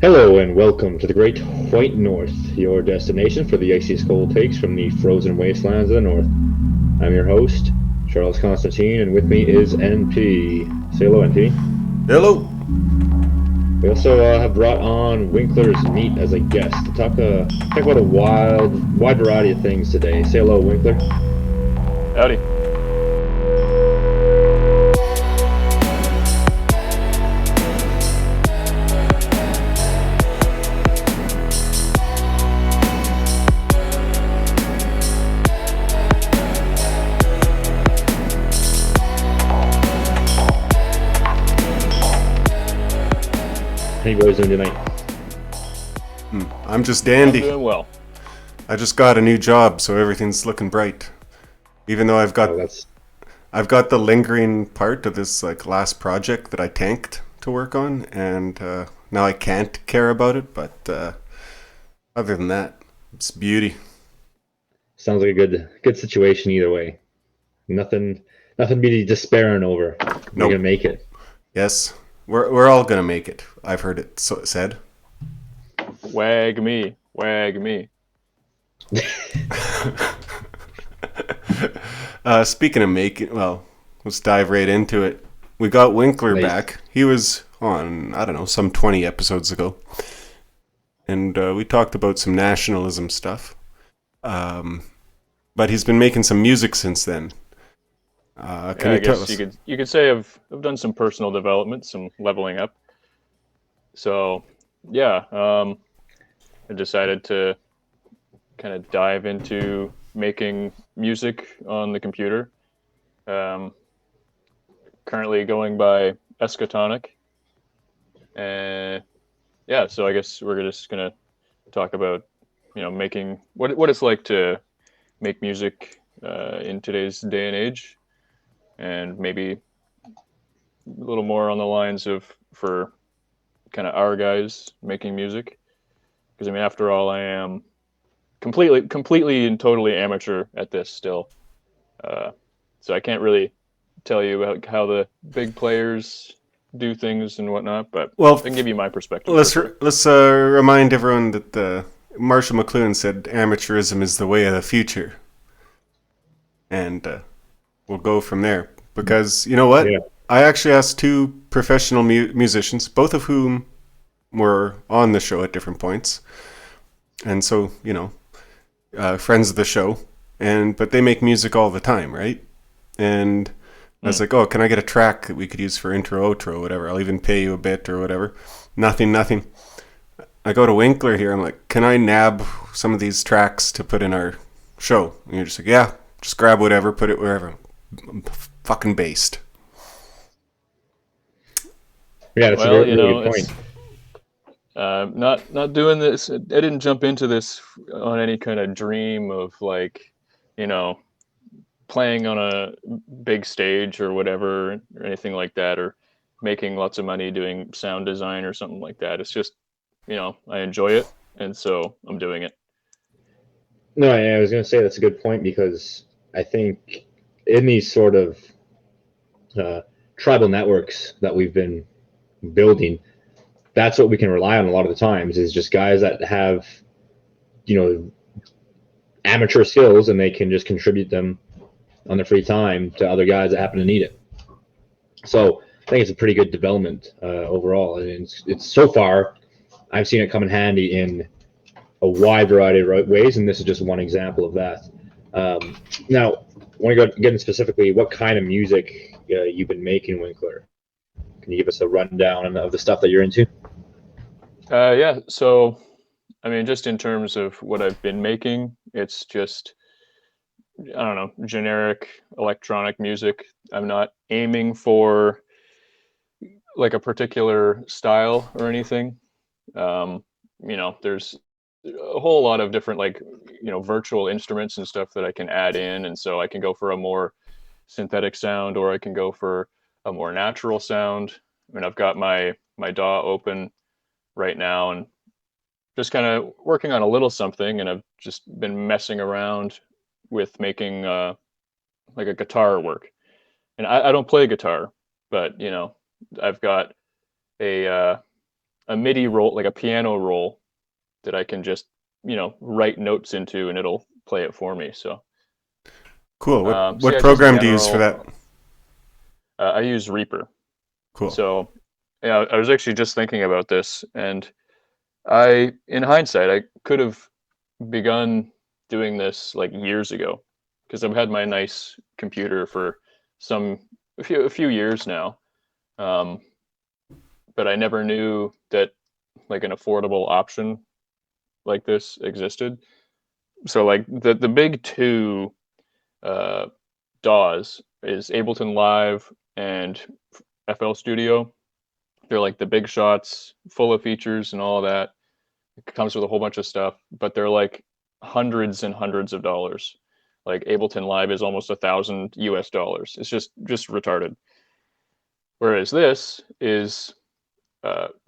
Hello and welcome to the Great White North, your destination for the iciest cold takes from the frozen wastelands of the north. I'm your host, Charles Constantine, and with me is NP. Say hello, NP. Hello. We also have brought on Winkler's Meat as a guest to talk about a wide variety of things today. Say hello, Winkler. Howdy. How you boys doing tonight? I'm just I'm dandy. doing well. I just got a new job, so everything's looking bright. Even though Oh, that's I've got the lingering part of this last project that I tanked to work on, and now I can't care about it. But other than that, it's beauty. sounds like a good situation either way. Nothing to be despairing over. We're gonna Nope. make it. Yes, we're all gonna make it. I've heard it said. Wag me. Wag me. Speaking of making, well, let's dive right into it. We got Winkler Nice. back. He was on, I don't know, some 20 episodes ago. And we talked about some nationalism stuff. But he's been making some music since then. Can Yeah, you I tell guess you us? could say I've done some personal development, some leveling up. So yeah, I decided to kind of dive into making music on the computer. Um, Currently going by Escatonic, and yeah, so I guess we're just gonna talk about making what it's like to make music in today's day and age, and maybe a little more on the lines of for kind of our guys making music. Because I mean, after all, I am completely and totally amateur at this still. Uh, so I can't really tell you about how the big players do things and whatnot, but Well, I can give you my perspective for let's sure. let's remind everyone that Marshall McLuhan said amateurism is the way of the future, and we'll go from there. Because you know Yeah. what? I actually asked two professional musicians, both of whom were on the show at different points, and so friends of the show, and but they make music all the time, right? And I was Mm. like, oh, can I get a track that we could use for intro, outro, whatever? I'll even pay you a bit or whatever. Nothing. I go to Winkler here. I'm like, can I nab some of these tracks to put in our show? And you're just like, yeah, just grab whatever, put it wherever. I'm fucking based. Yeah, that's a Well, really good point. it's not doing this. I didn't jump into this on any kind of dream of like, you know, playing on a big stage or whatever or anything like that, or making lots of money doing sound design or something like that. It's just, I enjoy it, and so I'm doing it. No, I was going to say that's a good point because I think in these sort of uh, tribal networks that we've been building, that's what we can rely on a lot of the times is just guys that have, you know, amateur skills and they can just contribute them on their free time to other guys that happen to need it. So I think it's a pretty good development overall. And it's so far, I've seen it come in handy in a wide variety of ways, and this is just one example of that. Now, I want to get in specifically what kind of music you've been making, Winkler. Can you give us a rundown of the stuff that you're into? Yeah. So, I mean, just in terms of what I've been making, it's just, I don't know, generic electronic music. I'm not aiming for like a particular style or anything. Um, there's a whole lot of different like virtual instruments and stuff that I can add in, and so I can go for a more synthetic sound, or I can go for a more natural sound. I mean, I've got my DAW open right now and just kind of working on a little something, and I've just been messing around with making like a guitar work. And I don't play guitar, but I've got a a MIDI roll, like a piano roll, that I can just write notes into, and it'll play it for me. So Cool. so What yeah, just program do you use for that? general. I use Reaper. Cool. So yeah, I was actually just thinking about this, and in hindsight, I could have begun doing this like years ago, because I've had my nice computer for a few years now. Um, but I never knew that like an affordable option like this existed. So like the big two uh, DAWs is Ableton Live and FL Studio. They're like the big shots, full of features and all that. It comes with a whole bunch of stuff, but they're like hundreds and hundreds of dollars. Like Ableton Live is almost $1,000 US. It's just retarded. Whereas this is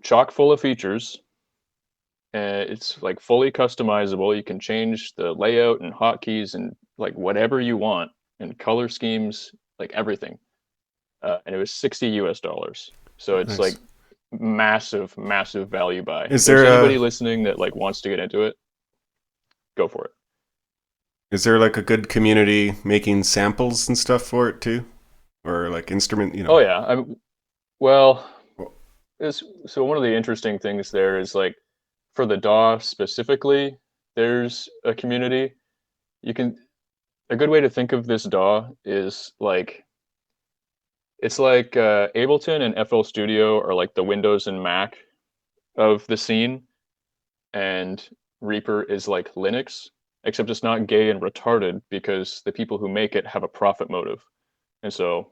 chock full of features. And it's like fully customizable. You can change the layout and hotkeys and like whatever you want, and color schemes, like everything. And it was $60 US. So it's Nice. like massive, massive value buy. If Is there's there anybody a listening that like wants to get into it, go for it. is there like a good community making samples and stuff for it too, or like instrument? Oh yeah, well, so one of the interesting things there is like for the DAW specifically, there's a community. You can A good way to think of this DAW is like it's like Ableton and FL Studio are like the Windows and Mac of the scene, and Reaper is like Linux, except it's not gay and retarded because the people who make it have a profit motive, and so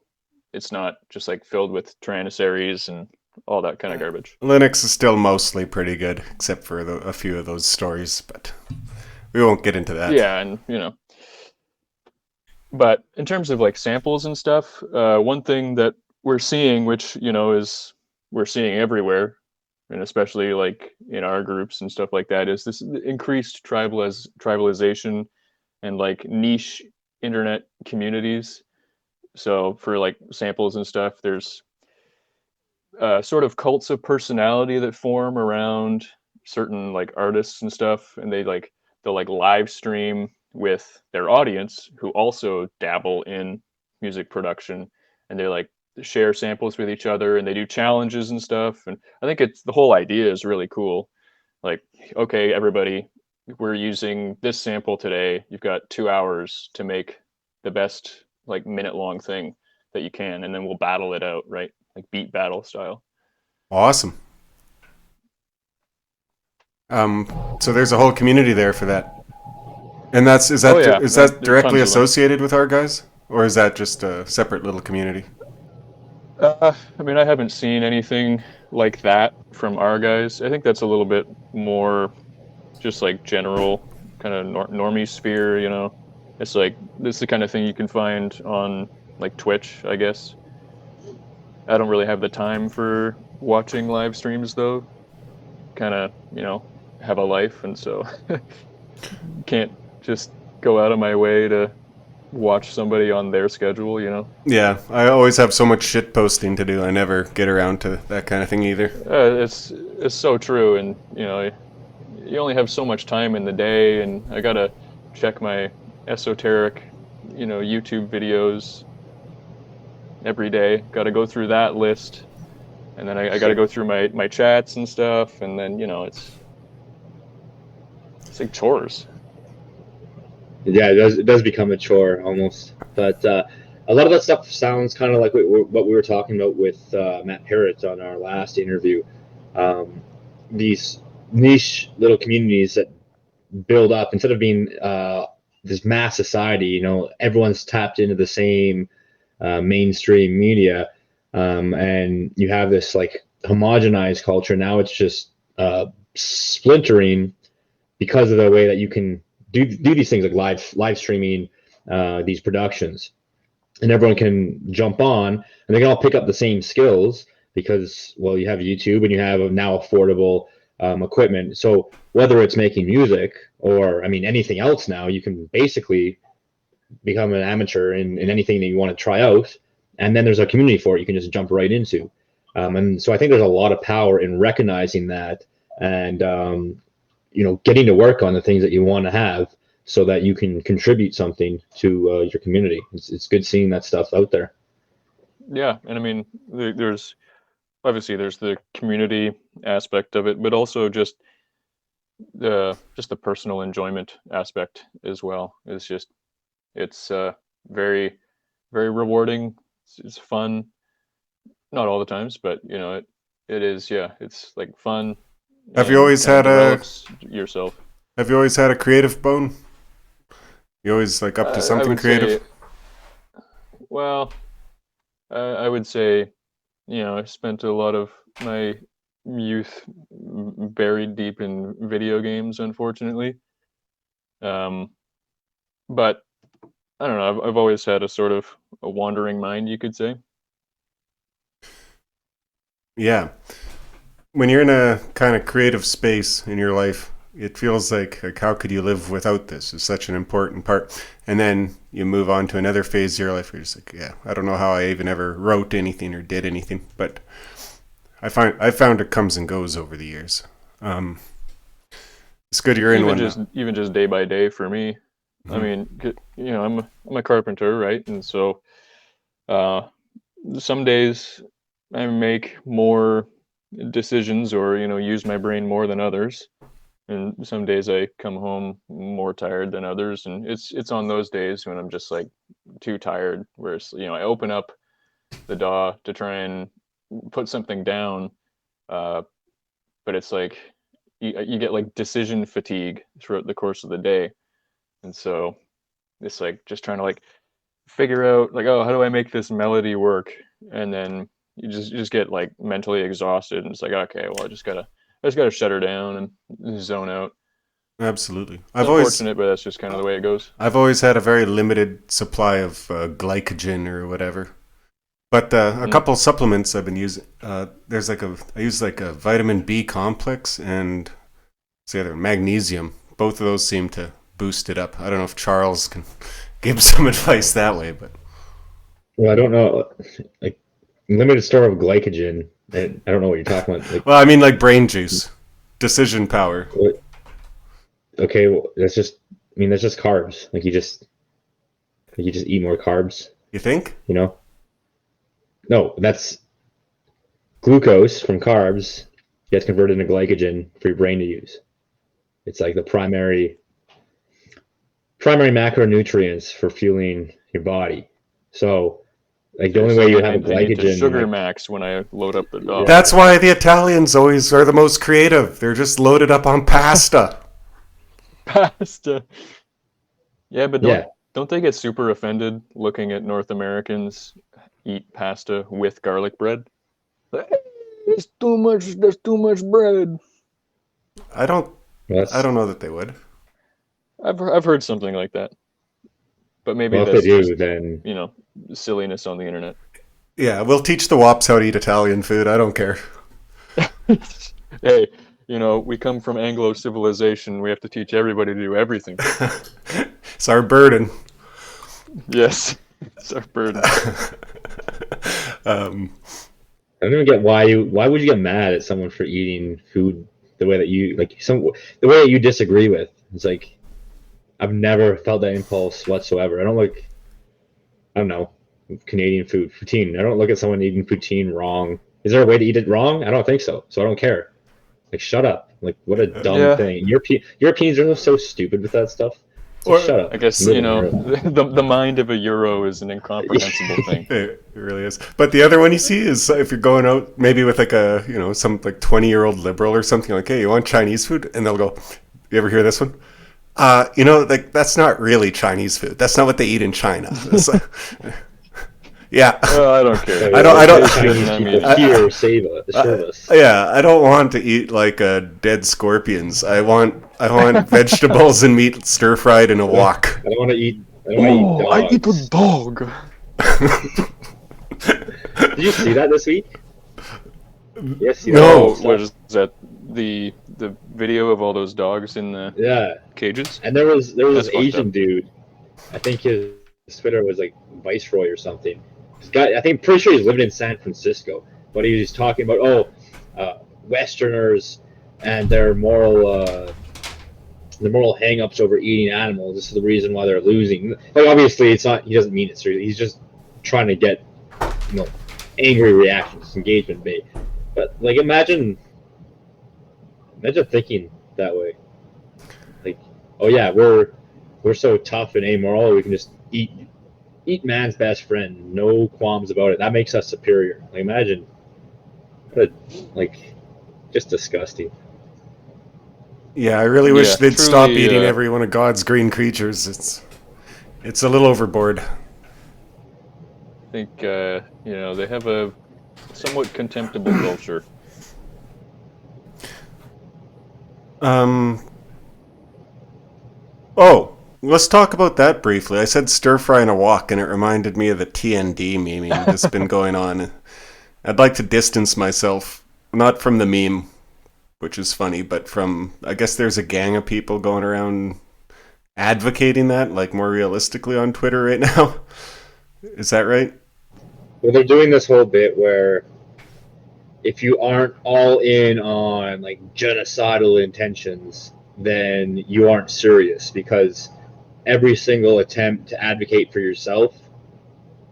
it's not just like filled with tyrannosaries and all that kind of garbage. Linux is still mostly pretty good, except for a few of those stories, but we won't get into that. Yeah, and but in terms of like samples and stuff, one thing that we're seeing, which is we're seeing everywhere, and especially like in our groups and stuff like that, is this increased tribalization and like niche internet communities. So for like samples and stuff, there's sort of cults of personality that form around certain like artists and stuff, and they'll like live stream with their audience who also dabble in music production, and they like share samples with each other, and they do challenges and stuff. And I think it's the whole idea is really cool. Like, okay, everybody, we're using this sample today. You've got 2 hours to make the best like minute long thing that you can, and then we'll battle it out, right? Like beat battle style. Awesome. So there's a whole community there for that, and Oh yeah, is that there are directly tons of them. associated with our guys, or is that just a separate little community? I mean, I haven't seen anything like that from our guys. I think that's a little bit more just like general kind of normie sphere, It's like this is the kind of thing you can find on like Twitch, I guess. I don't really have the time for watching live streams though. Kind of, have a life, and so can't just go out of my way to watch somebody on their schedule. Yeah, I always have so much shit posting to do. I never get around to that kind of thing either. It's so true, and you only have so much time in the day, and I gotta check my esoteric, YouTube videos every day. Got to go through that list, and then I got to go through my chats and stuff, and then it's like chores. Yeah, it does become a chore almost. But a lot of that stuff sounds kind of like what we were talking about with Matt Parrott on our last interview. These niche little communities that build up instead of being this mass society. Everyone's tapped into the same mainstream media, and you have this like homogenized culture. Now it's just splintering because of the way that you can do these things like live streaming these productions, and everyone can jump on and they can all pick up the same skills because, well, you have YouTube and you have now affordable equipment. So whether it's making music or, I mean, anything else now, you can basically become an amateur in anything that you want to try out. And then there's a community for it you can just jump right into. And so I think there's a lot of power in recognizing that and getting to work on the things that you want to have so that you can contribute something to your community. It's good seeing that stuff out there. Yeah, and I mean, there's obviously there's the community aspect of it, but also just the personal enjoyment aspect as well. It's very very rewarding. It's fun, not all the times, but it is. Yeah, it's like fun Have you and always kind of had a develops yourself. Have you always had a creative bone? You always like up to I something would creative? say, well, I would say, I spent a lot of my youth buried deep in video games, unfortunately. Um, but I don't know. I've always had a sort of a wandering mind, you could say. Yeah. When you're in a kind of creative space in your life, it feels like how could you live without this? It's such an important part. And then you move on to another phase of your life where you're just like, yeah, I don't know how I even ever wrote anything or did anything, but I found it comes and goes over the years. Um, it's good you're in Even one just now. even just day by day for me. I Mhm. mean, I'm a carpenter, right? And so uh, some days I make more decisions or use my brain more than others. And some days I come home more tired than others, and it's on those days when I'm just like too tired, where I open up the DAW to try and put something down, uh, but it's like you get like decision fatigue throughout the course of the day, and so it's like just trying to like figure out like, oh, how do I make this melody work, and then you just get like mentally exhausted, and it's like, okay, well, I just gotta shut her down and zone out. Absolutely. It's unfortunate, but that's just kind of the way it goes. I've always had a very limited supply of glycogen or whatever. But a Mm. couple supplements I've been using. I use like a vitamin B complex and what's the other magnesium. Both of those seem to boost it up. I don't know if Charles can give some advice that way, but Well, I don't know, like limited store of glycogen. I don't know what you're talking about. Like, well, I mean like brain juice, decision power. what, okay, well, that's just carbs. Like you just eat more carbs. You think? You know, no, that's glucose from carbs gets converted into glycogen for your brain to use. It's like the primary macronutrients for fueling your body. So, like the Okay, only way so you I have a need I need to glycogen, sugar like max when I load up the DAW. yeah, That's why the Italians always are the most creative. They're just loaded up on pasta. Pasta. Yeah, but don't yeah, don't they get super offended looking at North Americans eat pasta with garlic bread? Like, "Hey, it's too much. There's too much bread." I don't. well, I that's don't know that they would. I've heard something like that, but maybe well if they that's do, just then you know silliness on the internet. Yeah, we'll teach the wops how to eat Italian food. I don't care. Hey, we come from Anglo civilization. We have to teach everybody to do everything. It's our burden. Yes, it's our burden. um, I don't even get why would you get mad at someone for eating food the way that you like the way that you disagree with. It's like I've never felt that impulse whatsoever. I don't know, Canadian food, poutine. I don't look at someone eating poutine wrong. Is there a way to eat it wrong? I don't think so. So I don't care. Like, shut up. Like, what a dumb Yeah, thing. Europeans are so stupid with that stuff. It's like, or shut I up. guess You live in Europe. the mind of a Euro is an incomprehensible thing. it really is. But the other one you see is if you're going out maybe with like some like 20-year-old liberal or something like, hey, you want Chinese food? And they'll go, you ever hear this one? Like that's not really Chinese food. That's not what they eat in China. It's like, yeah. Well, I don't care. I don't. I Like, don't. the Chinese I'm people eating. here serve us. Yeah, I don't want to eat like dead scorpions. I want vegetables and meat stir fried in a wok. I don't want to eat. I don't want Oh, I to eat eat a dogs. dog. Did you see that this week? Yes, see that No. Oh, what is that? The video of all those dogs in the Yeah, cages? and there was That's this fucked up. Asian dude. I think his Twitter was like Viceroy or something. This guy, I think, pretty sure he's living in San Francisco. but he's talking about Westerners and their moral hang-ups over eating animals. This is the reason why they're losing. Like, obviously, it's not. He doesn't mean it seriously. He's just trying to get, angry reactions, engagement bait. But like, imagine thinking that way. Like, oh yeah, we're so tough and amoral. We can just eat man's best friend. No qualms about it. That makes us superior. Like, imagine, just disgusting. Yeah, I really wish they'd truly, stop eating every one of God's green creatures. It's a little overboard. I think they have a somewhat contemptible culture. Oh, let's talk about that briefly. I said stir fry and a wok, and it reminded me of the TND meme that's been going on. I'd like to distance myself, not from the meme, which is funny, but from, I guess there's a gang of people going around advocating that, like, more realistically on Twitter right now. Is that right? Well, they're doing this whole bit where if you aren't all in on like genocidal intentions, then you aren't serious, because every single attempt to advocate for yourself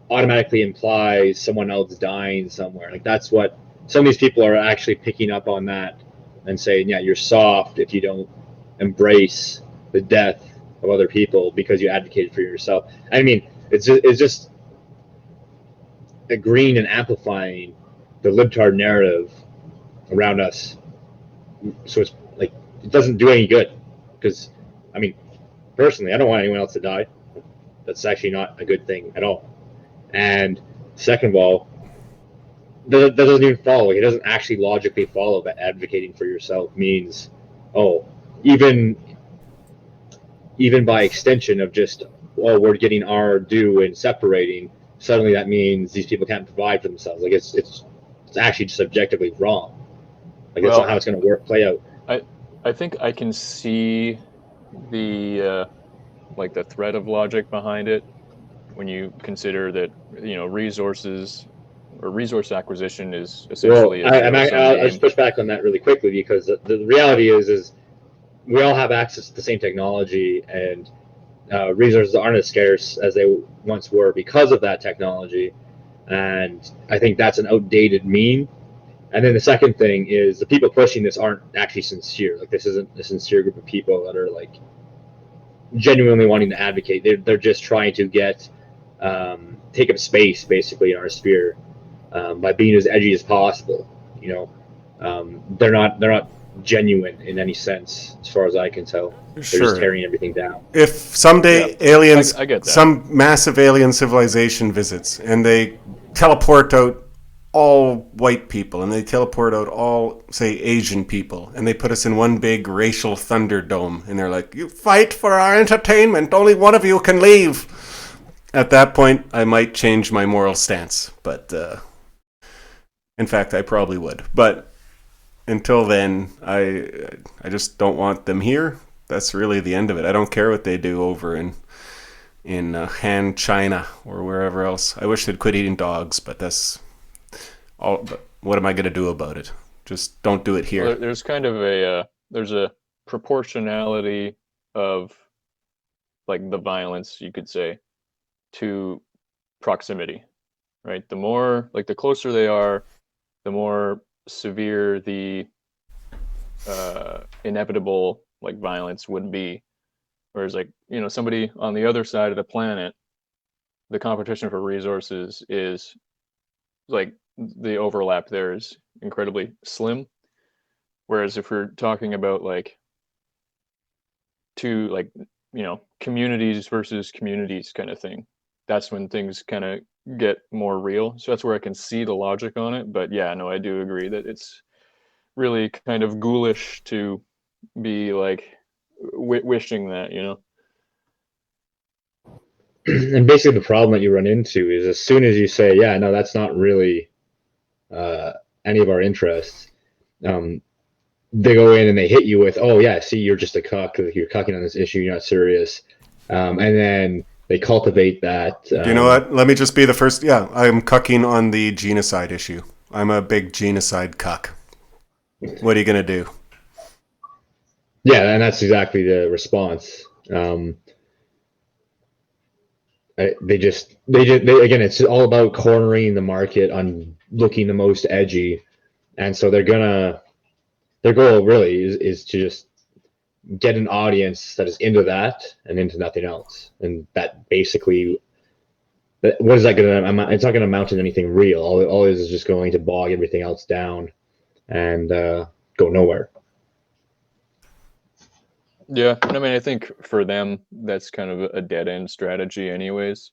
automatically implies someone else dying somewhere. Like, that's what some of these people are actually picking up on, that, and saying, yeah, you're soft if you don't embrace the death of other people because you advocated for yourself. I mean, it's just agreeing and amplifying the libtard narrative around us. So it's like, it doesn't do any good, because, I mean, personally, I don't want anyone else to die. That's actually not a good thing at all. And second of all, that doesn't even follow. It doesn't actually logically follow that advocating for yourself means, even by extension of just, we're getting our due and separating, suddenly that means these people can't provide for themselves. Like, it's actually just objectively wrong. Like, that's not how it's going to play out. I think I can see the the thread of logic behind it when you consider that resources or resource acquisition is essentially I'll just push back on that really quickly, because the reality is we all have access to the same technology, and resources aren't as scarce as they once were because of that technology. And I think that's an outdated meme. And then the second thing is, the people pushing this aren't actually sincere. Like, this isn't a sincere group of people that are like genuinely wanting to advocate. They're just trying to take up space basically in our sphere, by being as edgy as possible. They're not genuine in any sense, as far as I can tell. They're just tearing everything down. If someday aliens, I get that. Some massive alien civilization visits, and they teleport out all white people, and they teleport out all, say, Asian people, and they put us in one big racial thunderdome, and they're like, you fight for our entertainment, only one of you can leave. At that point, I might change my moral stance, but in fact, I probably would. But until then, I just don't want them here. That's really the end of it. I don't care what they do over in Han China or wherever else. I wish they'd quit eating dogs, but that's all. But what am I going to do about it? Just don't do it here. Well, there's kind of there's a proportionality of like the violence, you could say, to proximity, right? The more, like, the closer they are, the more severe the inevitable like violence would be. Whereas, like, somebody on the other side of the planet, the competition for resources is like, the overlap there is incredibly slim. Whereas if we're talking about like two, like, communities versus communities kind of thing, that's when things kind of get more real. So that's where I can see the logic on it. But yeah, no, I do agree that it's really kind of ghoulish to be like wishing that, And basically the problem that you run into is, as soon as you say, yeah, no, that's not really any of our interests, they go in and they hit you with, oh yeah, see, you're just a cuck, you're cucking on this issue, you're not serious. And then they cultivate that. You know what? Let me just be the first. Yeah, I'm cucking on the genocide issue. I'm a big genocide cuck. What are you gonna do? Yeah, and that's exactly the response. They again, it's all about cornering the market on looking the most edgy, and so their goal really is to just get an audience that is into that and into nothing else, and that basically, what is that going to amount? It's not going to amount to anything real. All it is just going to bog everything else down and go nowhere. Yeah, and I mean, I think for them, that's kind of a dead end strategy, anyways.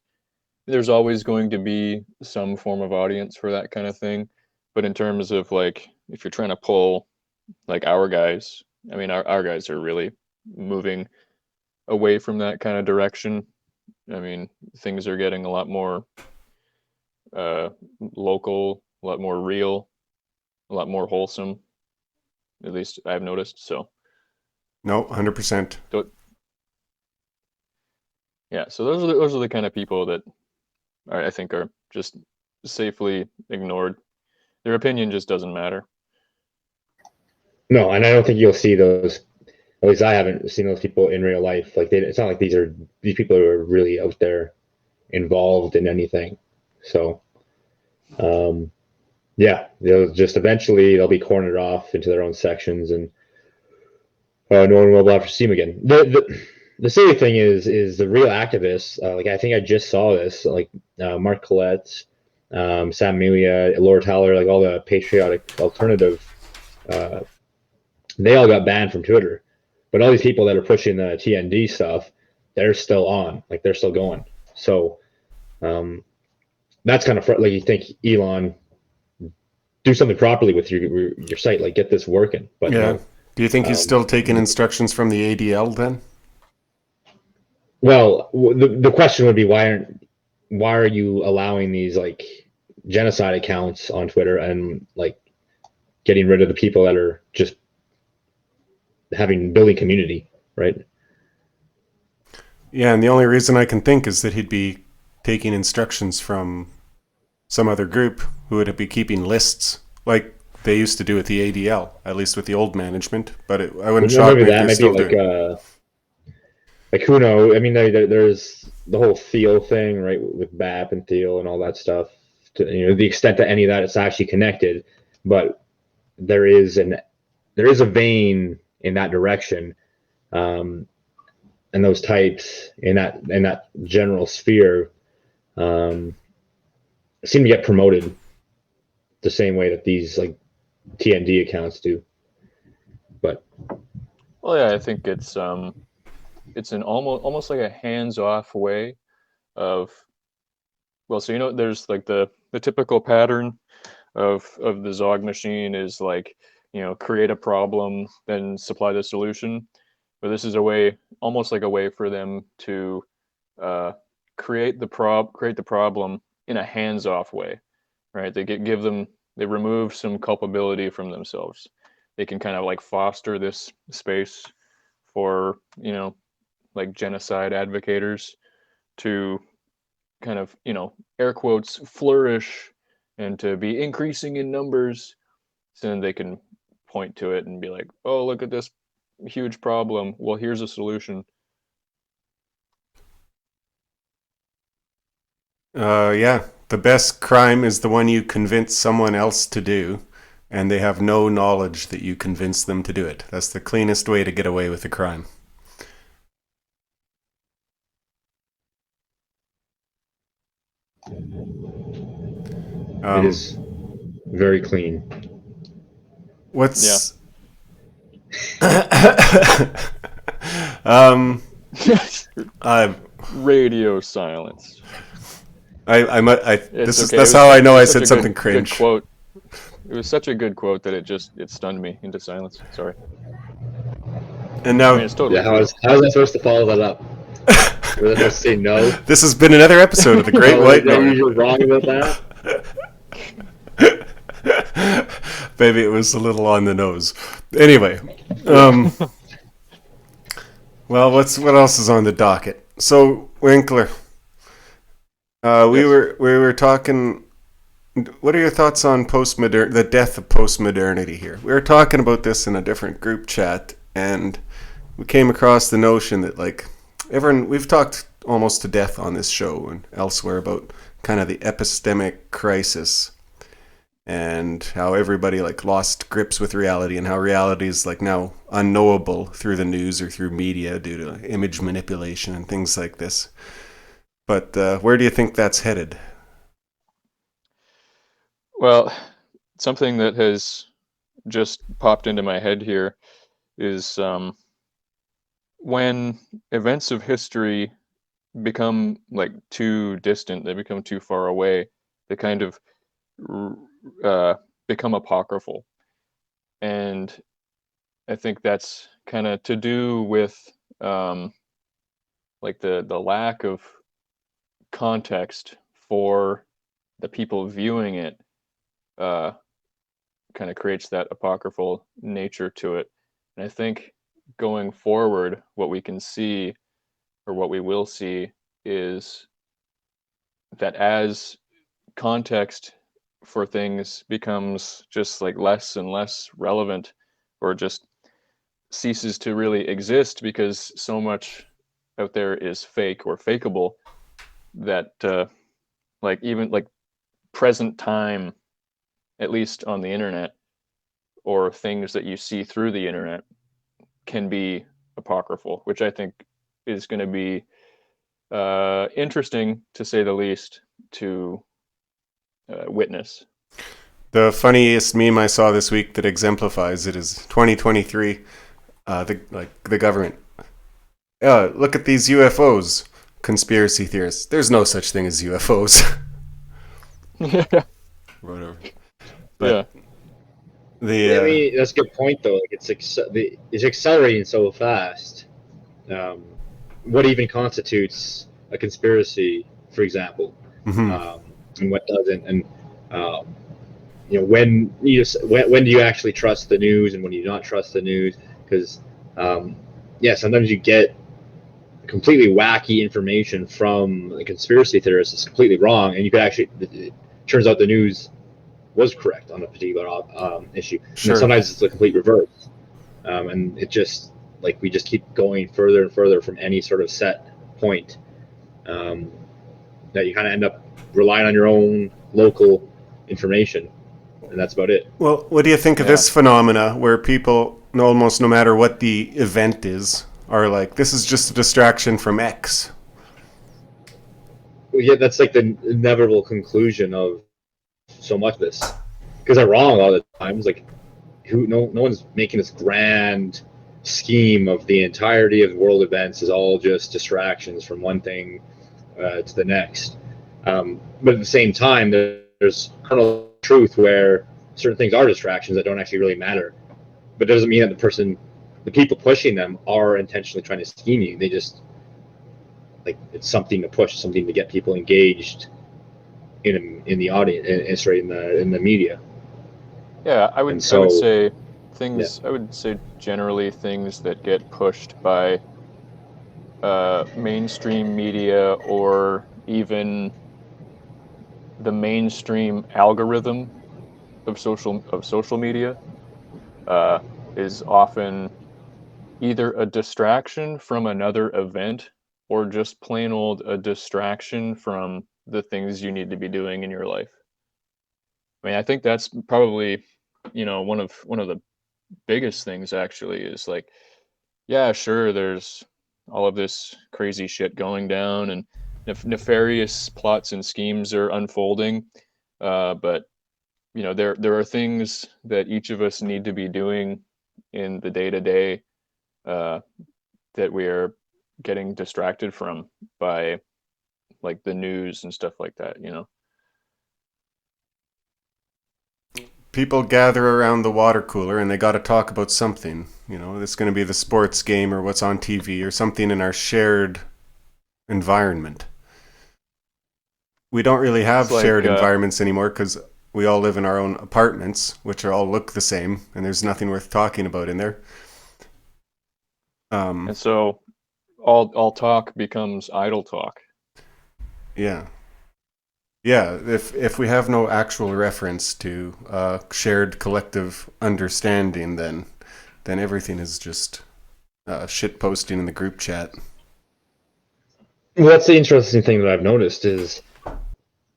There's always going to be some form of audience for that kind of thing. But in terms of like, if you're trying to pull like our guys, I mean, our guys are really moving away from that kind of direction. I mean, things are getting a lot more local, a lot more real, a lot more wholesome. At least I've noticed. So, No, 100%. yeah. So those are the kind of people that I think are just safely ignored. Their opinion just doesn't matter. No, and I don't think you'll see those. At least I haven't seen those people in real life. Like it's not like these people are really out there involved in anything. So, yeah, they'll be cornered off into their own sections, and no one will ever see them again. The silly thing is the real activists. Like I think I just saw this. Like Mark Collette, Sam Melia, Lord Haller, like all the patriotic alternative. They all got banned from Twitter, but all these people that are pushing the TND stuff, they're still on. Like they're still going. So that's kind of like you think, Elon, do something properly with your site, like get this working. But Yeah. no. Do you think he's still taking instructions from the ADL then? Well, the question would be why are you allowing these like genocide accounts on Twitter and like getting rid of the people that are just building community, right? Yeah, and the only reason I can think is that he'd be taking instructions from some other group who would be keeping lists like they used to do with the ADL, at least with the old management. But I wouldn't shock me if they're still doing. Like who knows? I mean, there's the whole Thiel thing, right, with BAP and Thiel and all that stuff. To the extent that any of that is actually connected, but there is a vein in that direction, and those types in that general sphere seem to get promoted the same way that these like TND accounts do. But Well, yeah, I think it's an almost like a hands-off way of, well, so there's like the typical pattern of the Zog machine is like, create a problem, then supply the solution. But this is almost like a way for them to create the problem in a hands-off way, right? They remove some culpability from themselves. They can kind of like foster this space for, like genocide advocates to kind of, air quotes, flourish and to be increasing in numbers. So then they can point to it and be like, oh, look at this huge problem. Well, here's a solution. Yeah, the best crime is the one you convince someone else to do, and they have no knowledge that you convinced them to do it. That's the cleanest way to get away with a crime. it is very clean. What's Radio silence. That's how I know I said something cringe. Good quote. It was such a good quote that it stunned me into silence. Sorry. And now, it's totally how is I supposed to follow that up? We're supposed to say no. This has been another episode of the Great White North. You're wrong about that. Maybe it was a little on the nose. Anyway, well, what else is on the docket? So Winkler, we were talking What are your thoughts on the death of postmodernity here? We were talking about this in a different group chat, and we came across the notion that like everyone we've talked almost to death on this show and elsewhere about kind of the epistemic crisis and how everybody like lost grips with reality and how reality is like now unknowable through the news or through media due to like, image manipulation and things like this. But where do you think that's headed? Well, something that has just popped into my head here is when events of history become like too distant, they become too far away, they kind of uh, become apocryphal. And I think that's kind of to do with um, like the lack of context for the people viewing it uh, kind of creates that apocryphal nature to it. And I think going forward, what we can see or what we will see is that as context for things becomes just like less and less relevant or just ceases to really exist because so much out there is fake or fakeable that like even like present time, at least on the internet, or things that you see through the internet can be apocryphal, which I think is going to be interesting to say the least to witness. The funniest meme I saw this week that exemplifies it is 2023. The government. Look at these UFOs. Conspiracy theorists. There's no such thing as UFOs. Yeah. Whatever. Yeah. But the I mean, that's a good point though. Like it's accelerating so fast. Um, what even constitutes a conspiracy, for example, mhm. um, and what doesn't, and um, when do you actually trust the news and when do you not trust the news? Because yeah, sometimes you get completely wacky information from a conspiracy theorist that's completely wrong, and you could actually it turns out the news was correct on a particular issue. And then Sure. sometimes it's the complete reverse, and it just like we just keep going further and further from any sort of set point, um, that you kind of end up relying on your own local information, and that's about it. Well, what do you think of Yeah. this phenomena where people, almost no matter what the event is, are like, this is just a distraction from X? Well, yeah, that's like the inevitable conclusion of so much of this, because they're wrong a lot of the times. Like, no one's making this grand scheme of the entirety of world events is all just distractions from one thing to the next. But at the same time, there's kernel truth where certain things are distractions that don't actually really matter. But it doesn't mean that the people pushing them are intentionally trying to scheme you. They just like it's something to push, something to get people engaged in the audience, sorry, in the media. Yeah, And I would so, say yeah, things I would say generally things that get pushed by mainstream media or even the mainstream algorithm of social media uh, is often either a distraction from another event or just plain old a distraction from the things you need to be doing in your life. I mean, I think that's probably, one of the biggest things actually is like, yeah, sure, there's all of this crazy shit going down and nefarious plots and schemes are unfolding. But there are things that each of us need to be doing in the day to day that we are getting distracted from by like the news and stuff like that, you know? People gather around the water cooler and they got to talk about something. It's going to be the sports game or what's on TV or something in our shared environment. We don't really It's have like, shared environments anymore because we all live in our own apartments, which all look the same, and there's nothing worth talking about in there. and Um, so all talk becomes idle talk. yeah. Yeah, if we have no actual reference to shared collective understanding, then everything is just shit posting in the group chat. Well, that's the interesting thing that I've noticed is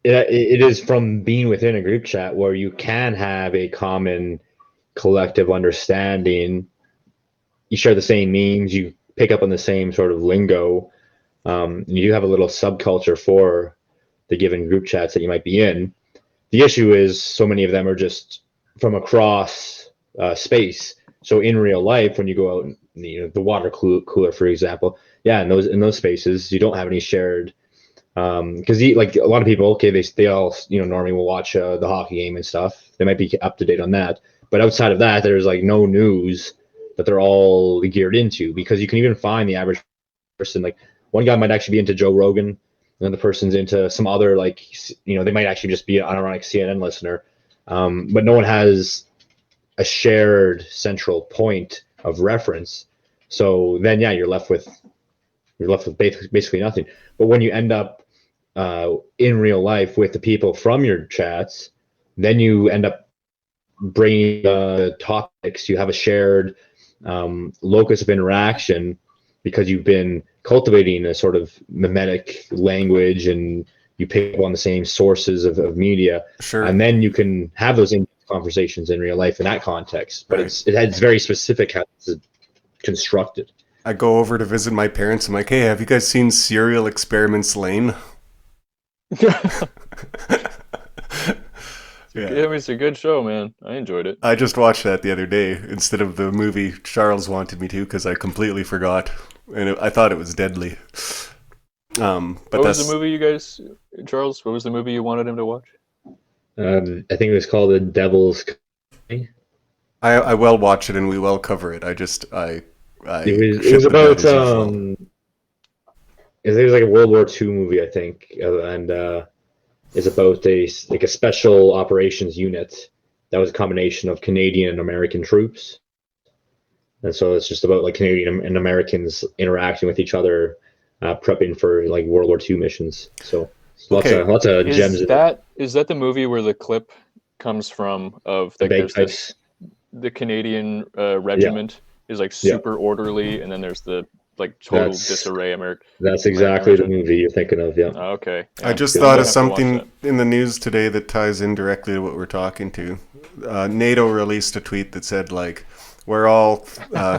it is from being within a group chat where you can have a common collective understanding. You share the same memes, you pick up on the same sort of lingo. You have a little subculture for the given group chats that you might be in. The issue is so many of them are just from across space. So in real life, when you go out, the water cooler, for example, yeah, in those spaces, you don't have any shared. Because like a lot of people, okay, they all normally will watch the hockey game and stuff. They might be up to date on that, but outside of that, there's like no news that they're all geared into, because you can even find the average person. Like one guy might actually be into Joe Rogan, and the person's into some other, like, they might actually just be an ironic CNN listener, but no one has a shared central point of reference. So then, yeah, you're left with basically nothing. But when you end up in real life with the people from your chats, then you end up bringing topics. You have a shared locus of interaction because you've been cultivating a sort of mimetic language, and you pick up on the same sources of media, Sure. and then you can have those conversations in real life in that context. But Right. it's very specific how it's constructed. I go over to visit my parents. I'm like, hey, have you guys seen Serial Experiments Lane? Yeah. It's a good show, man. I enjoyed it. I just watched that the other day instead of the movie Charles wanted me to, because I completely forgot, and I thought it was deadly. But What was the movie you guys, Charles? What was the movie you wanted him to watch? I think it was called The Devil's Company. I will watch it and we will cover it. I It was shit the bed about as usual. it was like a World War II movie, I think, and it's about a special operations unit that was a combination of Canadian and American troops, and so it's just about like Canadian and Americans interacting with each other, prepping for like World War II missions. So Okay. lots of gems in it. Is that the movie where the clip comes from of The like there's bagpipes. the Canadian Yeah, regiment is like yeah. super orderly, and then there's the like total That's disarray that's exactly the American. movie you're thinking of. Yeah. Oh, okay, I yeah, just Good thought might of stuff. have to watch that. something in the news today that ties in directly to what we're talking to. NATO released a tweet that said, like, we're all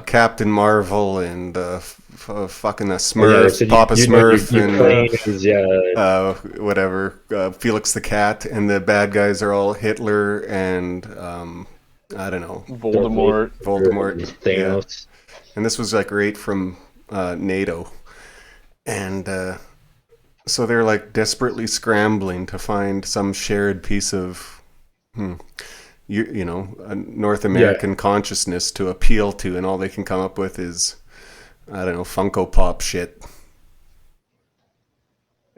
Captain Marvel and fucking a Oh, yeah, they Smurf, said Papa Smurf, Ukraine is, yeah. whatever, Felix the Cat, and the bad guys are all Hitler and I don't know, Darth Vader Voldemort. Voldemort. and Yeah, Thanos. and this was like right from NATO, and so they're like desperately scrambling to find some shared piece of a North Yeah. American consciousness to appeal to, and all they can come up with is, I don't know, Funko Pop shit.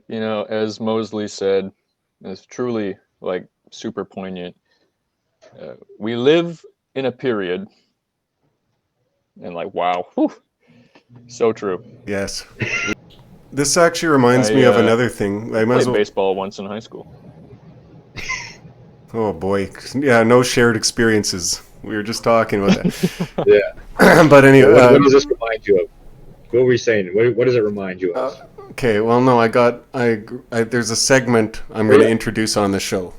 You know, as Mosley said, it's truly like super poignant. We live in a period, and like wow, whew, so true. Yes. This actually reminds me of another thing. I might as Played well. baseball once in high school. Oh boy, yeah, no shared experiences. We were just talking about that. Yeah. But anyway, What does this remind you of? What were you saying? What does it remind you of? okay. Well, no, there's a segment I'm going to introduce on the show,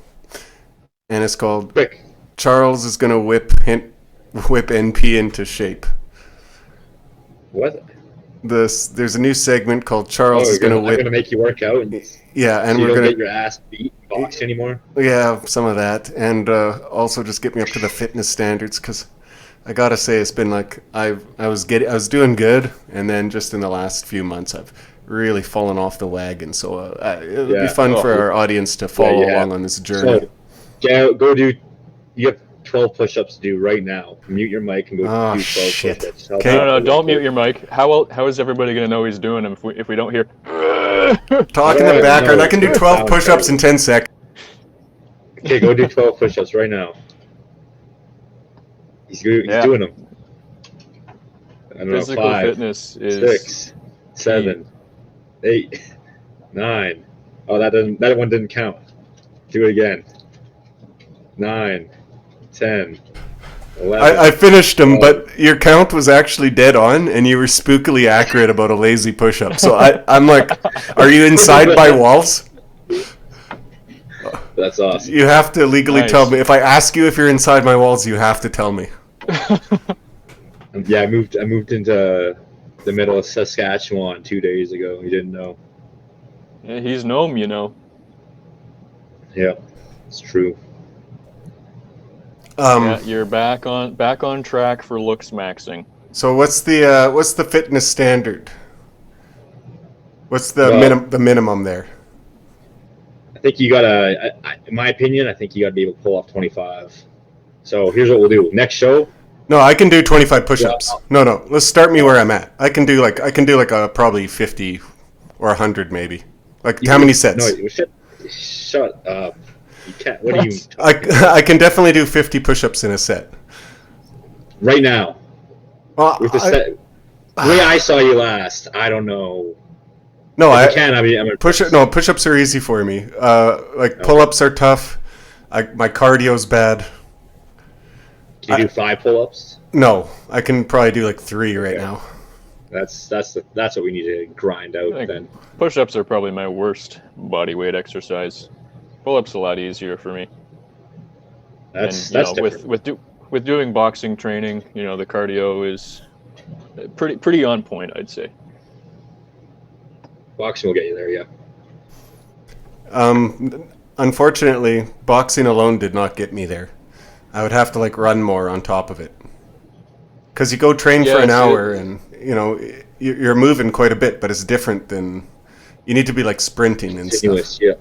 and it's called Quick. Charles is going to whip NP into shape. What? There's a new segment called Charles Oh, is going to I'm whip. gonna make you work out, and Yeah, and so you we're don't gonna get your ass beat in boxing anymore. yeah, some of that, and also just get me up to the fitness standards, because I gotta say it's been like I was doing good, and then just in the last few months I've really fallen off the wagon. So it'll be Yeah. fun for Oh. our audience to follow you have. along on this journey. So, yeah, go do. You have 12 push-ups to do right now. Mute your mic and go Oh, do 12 shit. push-ups. Okay. No, don't mute your mic. How is everybody gonna know he's doing them if we don't hear? Talk in the background. I can do 12 push-ups in 10 seconds. Okay, go do 12 push-ups right now. He's doing them. I don't know, Physical 5, fitness is 6, 7, 8, 9. Oh, that one didn't count. Do it again. 9, 10, 11. I finished them, 12. but your count was actually dead on, and you were spookily accurate about a lazy push-up. So I'm like, are you inside my walls? That's awesome. You have to legally Nice. tell me. If I ask you if you're inside my walls, you have to tell me. Yeah, I moved into the middle of Saskatchewan 2 days ago. You didn't know. Yeah, he's gnome, you know. Yeah, it's true. Yeah, you're back on track for looks maxing. So what's the fitness standard? What's the Well- minimum there? I think you gotta, in my opinion, I think you gotta be able to pull off 25. So here's what we'll do. Next show, No, I can do 25 push-ups. No. Let's start me where I'm at. I can do like a probably 50 or 100 maybe. Like how many sets? No, shut up. You can't. What do you? I can definitely do 50 push-ups in a set. Right now, Well, with the set, the way I saw you last, I don't know. no, If you can, I'm gonna push-ups are easy for me. Like pull-ups are tough. My cardio's bad. Can you do 5 pull-ups? No, I can probably do like 3 right now. That's what we need to grind out I think then. push-ups are probably my worst body weight exercise. Pull-ups a lot easier for me. That's And different. with doing boxing training, the cardio is pretty on point, I'd say. Boxing will get you there. Yeah. Unfortunately, boxing alone did not get me there. I would have to like run more on top of it. Because you go train for an hour and you're moving quite a bit, but it's different than you need to be like sprinting and stuff. Yeah.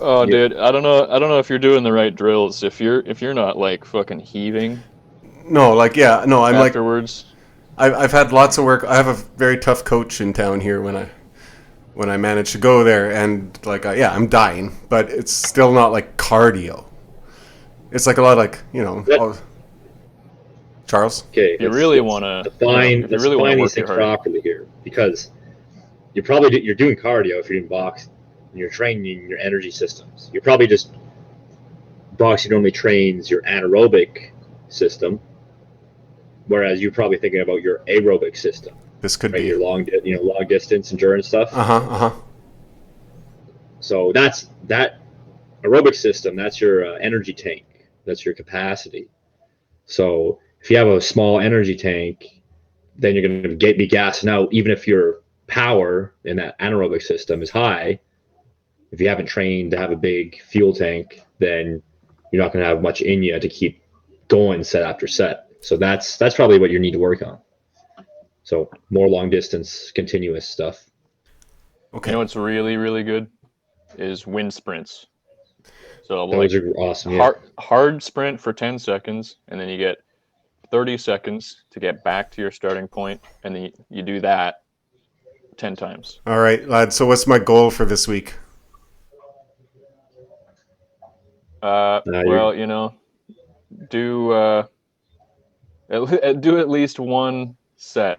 Oh, Yeah. dude, I don't know if you're doing the right drills. If you're not like fucking heaving No, like I'm like afterwards. I've had lots of work. I have a very tough coach in town here when I managed to go there, and like I'm dying, but it's still not like cardio. It's like a lot like Charles. Okay. You really want to define if you really want to these work things your heart. properly here, because you're doing cardio if you're doing boxing. And you're training your energy systems. You're probably just boxing normally trains your anaerobic system, whereas you're probably thinking about your aerobic system, This could right? be. Your long distance endurance stuff. So that's that aerobic system. That's your energy tank. That's your capacity. So if you have a small energy tank, then you're going to be gassing out, even if your power in that anaerobic system is high. If you haven't trained to have a big fuel tank, then you're not going to have much in you to keep going set after set. So that's probably what you need to work on. So more long distance, continuous stuff. Okay. You know what's really, really good is wind sprints. So Those like are awesome. Yeah. hard sprint for 10 seconds, and then you get 30 seconds to get back to your starting point, and then you do that 10 times. All right, lad. So what's my goal for this week? Well, do do at least one set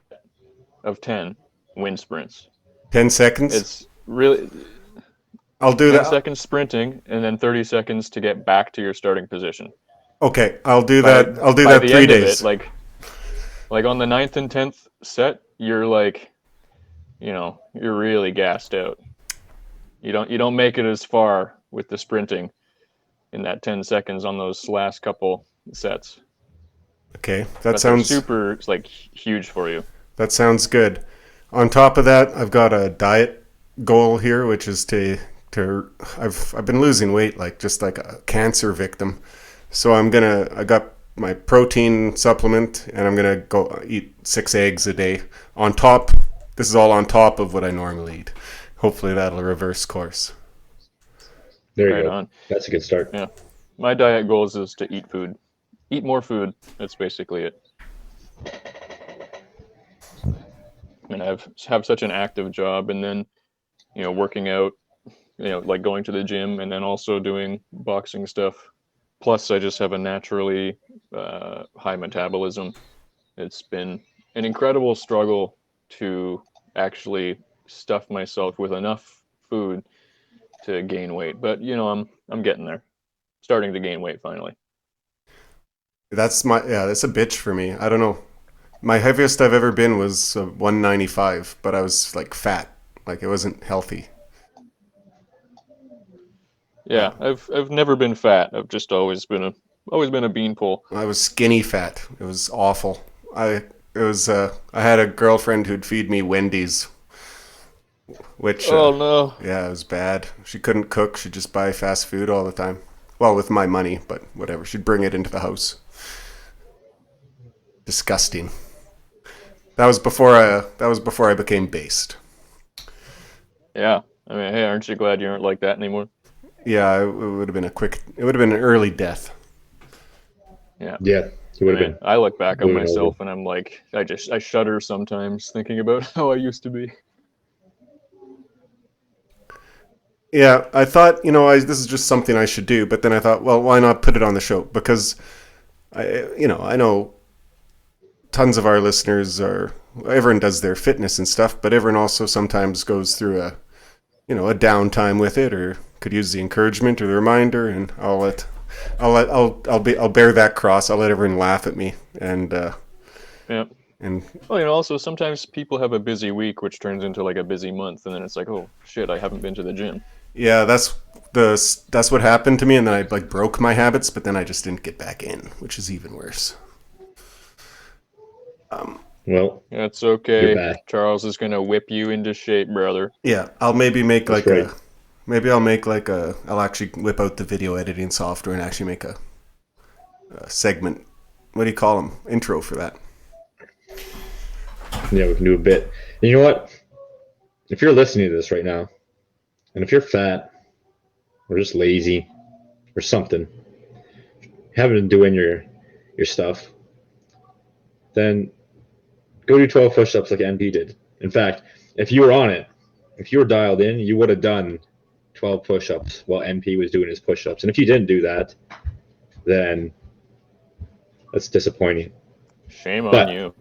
of 10 wind sprints. 10 seconds. It's really I'll do 10 that. seconds sprinting, and then 30 seconds to get back to your starting position. Okay, I'll do that. I'll do By that the 3 end of days. it, like on the 9th and 10th set, you're like, you're really gassed out. You don't make it as far with the sprinting in that 10 seconds on those last couple sets. Okay, that But sounds they're super like huge for you. That sounds good. On top of that, I've got a diet goal here, which is to I've been losing weight like just like a cancer victim. So I got my protein supplement, and I'm gonna go eat 6 eggs a day. On top, this is all on top of what I normally eat. Hopefully that'll reverse course. There you Right go. on. That's a good start. Yeah. My diet goals is to eat food. Eat more food. That's basically it. And I have such an active job, and then, working out, like going to the gym, and then also doing boxing stuff. Plus, I just have a naturally high metabolism. It's been an incredible struggle to actually stuff myself with enough food to gain weight, but I'm getting there. Starting to gain weight finally. That's a bitch for me. I don't know. My heaviest I've ever been was 195, but I was like fat. Like it wasn't healthy. Yeah, I've never been fat. I've just always been a beanpole. I was skinny fat. It was awful. I had a girlfriend who'd feed me Wendy's, which Oh no. yeah, it was bad. She couldn't cook. She'd just buy fast food all the time. Well, with my money, but whatever. She'd bring it into the house. Disgusting. That was before I became based. Yeah. I mean, hey, aren't you glad you aren't like that anymore? Yeah, it would have been an early death. Yeah. Yeah, he would have been. I look back on Moving myself and I'm like, I shudder sometimes thinking about how I used to be. Yeah, I thought, this is just something I should do, but then I thought, well, why not put it on the show? Because I know tons of our listeners everyone does their fitness and stuff, but everyone also sometimes goes through a downtime with it, or could use the encouragement or the reminder, and I'll bear that cross. I'll let everyone laugh at me, and Yeah. and Well, also sometimes people have a busy week, which turns into like a busy month, and then it's like, oh shit, I haven't been to the gym. yeah, that's what happened to me, and then I like broke my habits, but then I just didn't get back in, which is even worse. Well, That's you're okay. back. Charles is gonna whip you into shape, brother. Yeah, I'll maybe make That's like right. I'll actually whip out the video editing software and actually make a segment. What do you call them? Intro for that. Yeah, we can do a bit. And you know what? If you're listening to this right now, and if you're fat or just lazy or something, haven't been doing your stuff, then go do 12 push-ups like NP did. In fact, if you were on it, if you were dialed in, you would have done 12 push-ups while NP was doing his push-ups. And if you didn't do that, then that's disappointing. Shame But on you.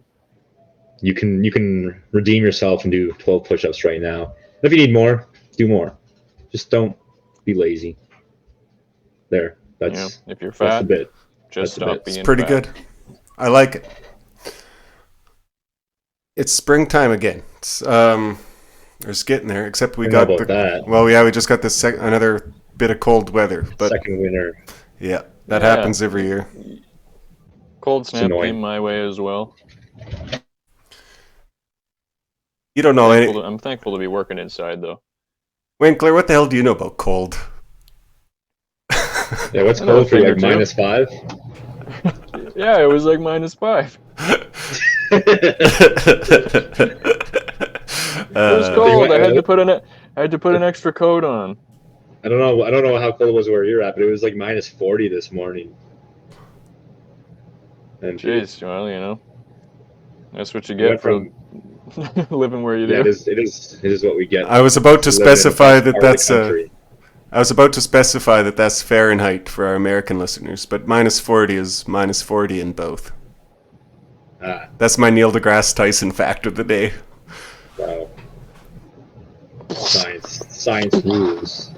you can redeem yourself and do 12 push-ups right now. And if you need more, do more. Just don't be lazy. There. That's If you're that's the fat, bit. just That's the stop bit. being It's pretty fat. good. I like it. It's springtime again. We're just getting there. Except we I don't got know about that. well, yeah, we just got this another bit of cold weather. But Second winter. yeah, that Yeah. happens every year. Cold snap annoying. came my way as well. You don't know any I'm thankful to be working inside though. Winkler. What the hell do you know about cold? Yeah, what's I know a cold for thing or like two. -5? Yeah, it was like -5. It was cold. I had to put an extra coat on. I don't know how cold it was where you're at, but it was like -40 this morning. And Jeez, well, that's what you it get went for from living where you yeah, do. it is what we get. I was about to living in the specify best that part of the that's country. I was about to specify that that's Fahrenheit for our American listeners, but -40 is -40 in both. Ah, That's my Neil deGrasse Tyson fact of the day. wow. Science rules.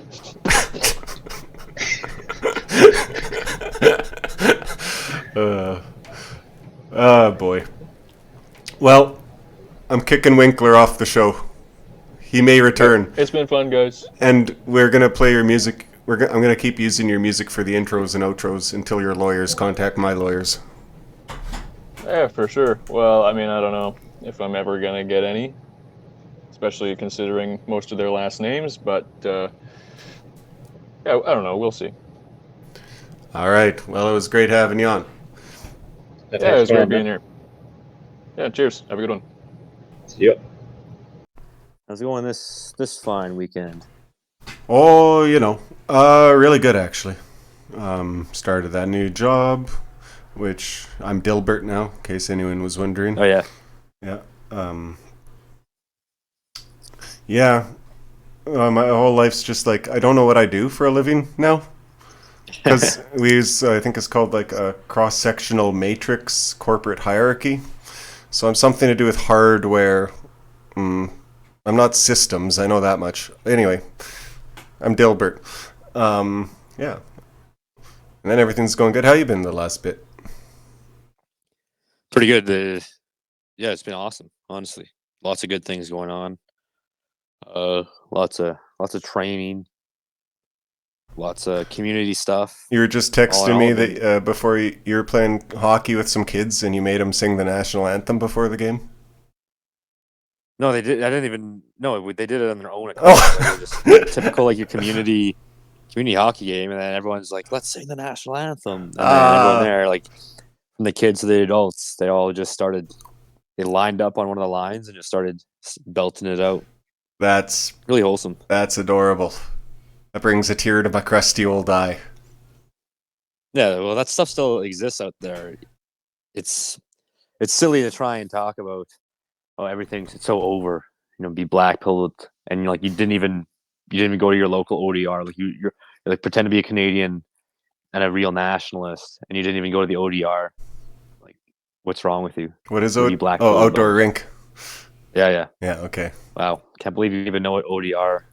Oh boy. Well, I'm kicking Winkler off the show. He may return, It's been fun, guys. and we're gonna play your music. I'm gonna keep using your music for the intros and outros until your lawyers contact my lawyers. Yeah, for sure. Well, I mean, I don't know if I'm ever gonna get any, especially considering most of their last names. But yeah, I don't know. We'll see. All right. Well, it was great having you on. Yeah, it was great being here. Yeah, cheers. Have a good one. Yep. How's it going this fine weekend? Oh, really good actually. Started that new job, which I'm Dilbert now, in case anyone was wondering. Oh yeah. Yeah. Yeah. My whole life's just like I don't know what I do for a living now. Because we use, I think it's called like a cross-sectional matrix corporate hierarchy. So I'm something to do with hardware. I'm not systems, I know that much. Anyway, I'm Dilbert. Yeah. And then everything's going good. How you been the last bit? Pretty good. Yeah, it's been awesome. Honestly, lots of good things going on. Lots of training, lots of community stuff. You were just All in texting all, me been- that before you were playing hockey with some kids and you made them sing the national anthem before the game. No, they did. I didn't even. No, they did it on their own account. Oh. Like, it was just typical, like your community hockey game, and then everyone's like, "Let's sing the national anthem," and then everyone there, like from the kids to the adults, they all just started. They lined up on one of the lines and just started belting it out. That's Really wholesome. adorable. That brings a tear to my crusty old eye. Yeah, well, that stuff still exists out there. It's silly to try and talk about. Oh, everything's so over. Be black-pilled, and like you didn't even go to your local ODR. Like you're like pretend to be a Canadian and a real nationalist, and you didn't even go to the ODR. Like, what's wrong with you? What is What are you it? black-pilled Oh, outdoor about? rink. Yeah. Yeah, okay. Wow, can't believe you even know what ODR.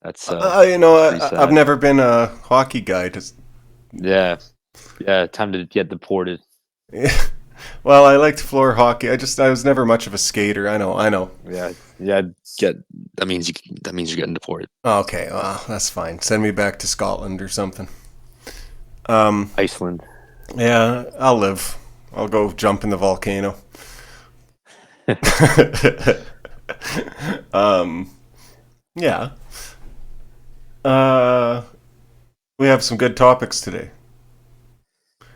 That's pretty sad. I've never been a hockey guy. Just Yeah. Time to get deported. well, I liked floor hockey. I was never much of a skater. I know. Yeah. That means you're getting deported. Okay, well, that's fine. Send me back to Scotland or something. Iceland. Yeah, I'll live. I'll go jump in the volcano. Yeah. We have some good topics today.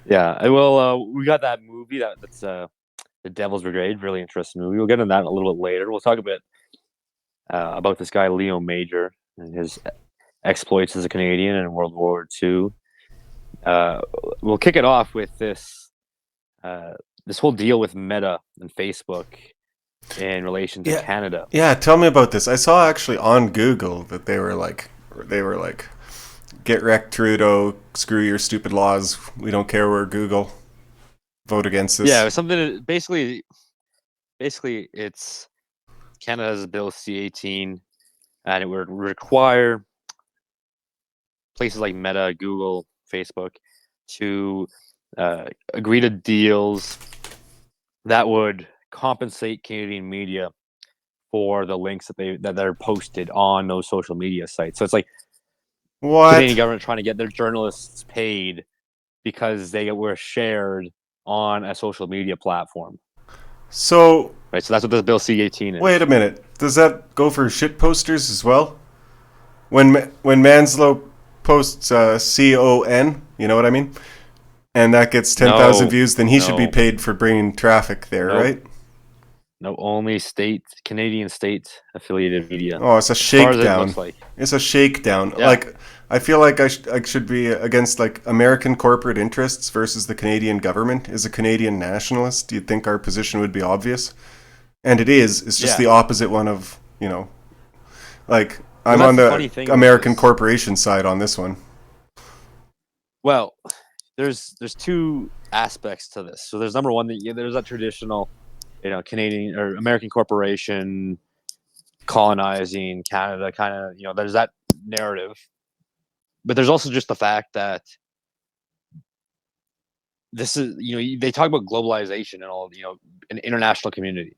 Yeah. Well, we got that movie that's The Devil's Brigade. Really interesting movie. We'll get into that a little bit later. We'll talk a bit about this guy Leo Major and his exploits as a Canadian in World War II. We'll kick it off with this whole deal with Meta and Facebook in relation to Canada. Yeah, tell me about this. I saw actually on Google that they were like, get wrecked, Trudeau, screw your stupid laws. We don't care, we're Google. Vote against this. Yeah, it was something basically it's Canada's Bill C-18, and it would require places like Meta, Google, Facebook to agree to deals that would compensate Canadian media for the links that are posted on those social media sites. So it's like What? Canadian government trying to get their journalists paid because they were shared on a social media platform. So, right. So that's what this Bill C-18 is. Wait a minute. Does that go for shit posters as well? When Manslow posts CON, you know what I mean? And that gets 10,000 views, then he should be paid for bringing traffic there, right? No, only Canadian state affiliated media. Oh, it's a shakedown. As far as it looks like. It's a shakedown. Yeah. Like, I feel like I should be against like American corporate interests versus the Canadian government. As a Canadian nationalist, do you think our position would be obvious? And it is. It's just the opposite one of, like, I'm on the American corporation side on this one. Well, there's two aspects to this. So there's number one, there's that traditional, Canadian or American corporation colonizing Canada kind of, there's that narrative. But there's also just the fact that this is, they talk about globalization and all, an international community,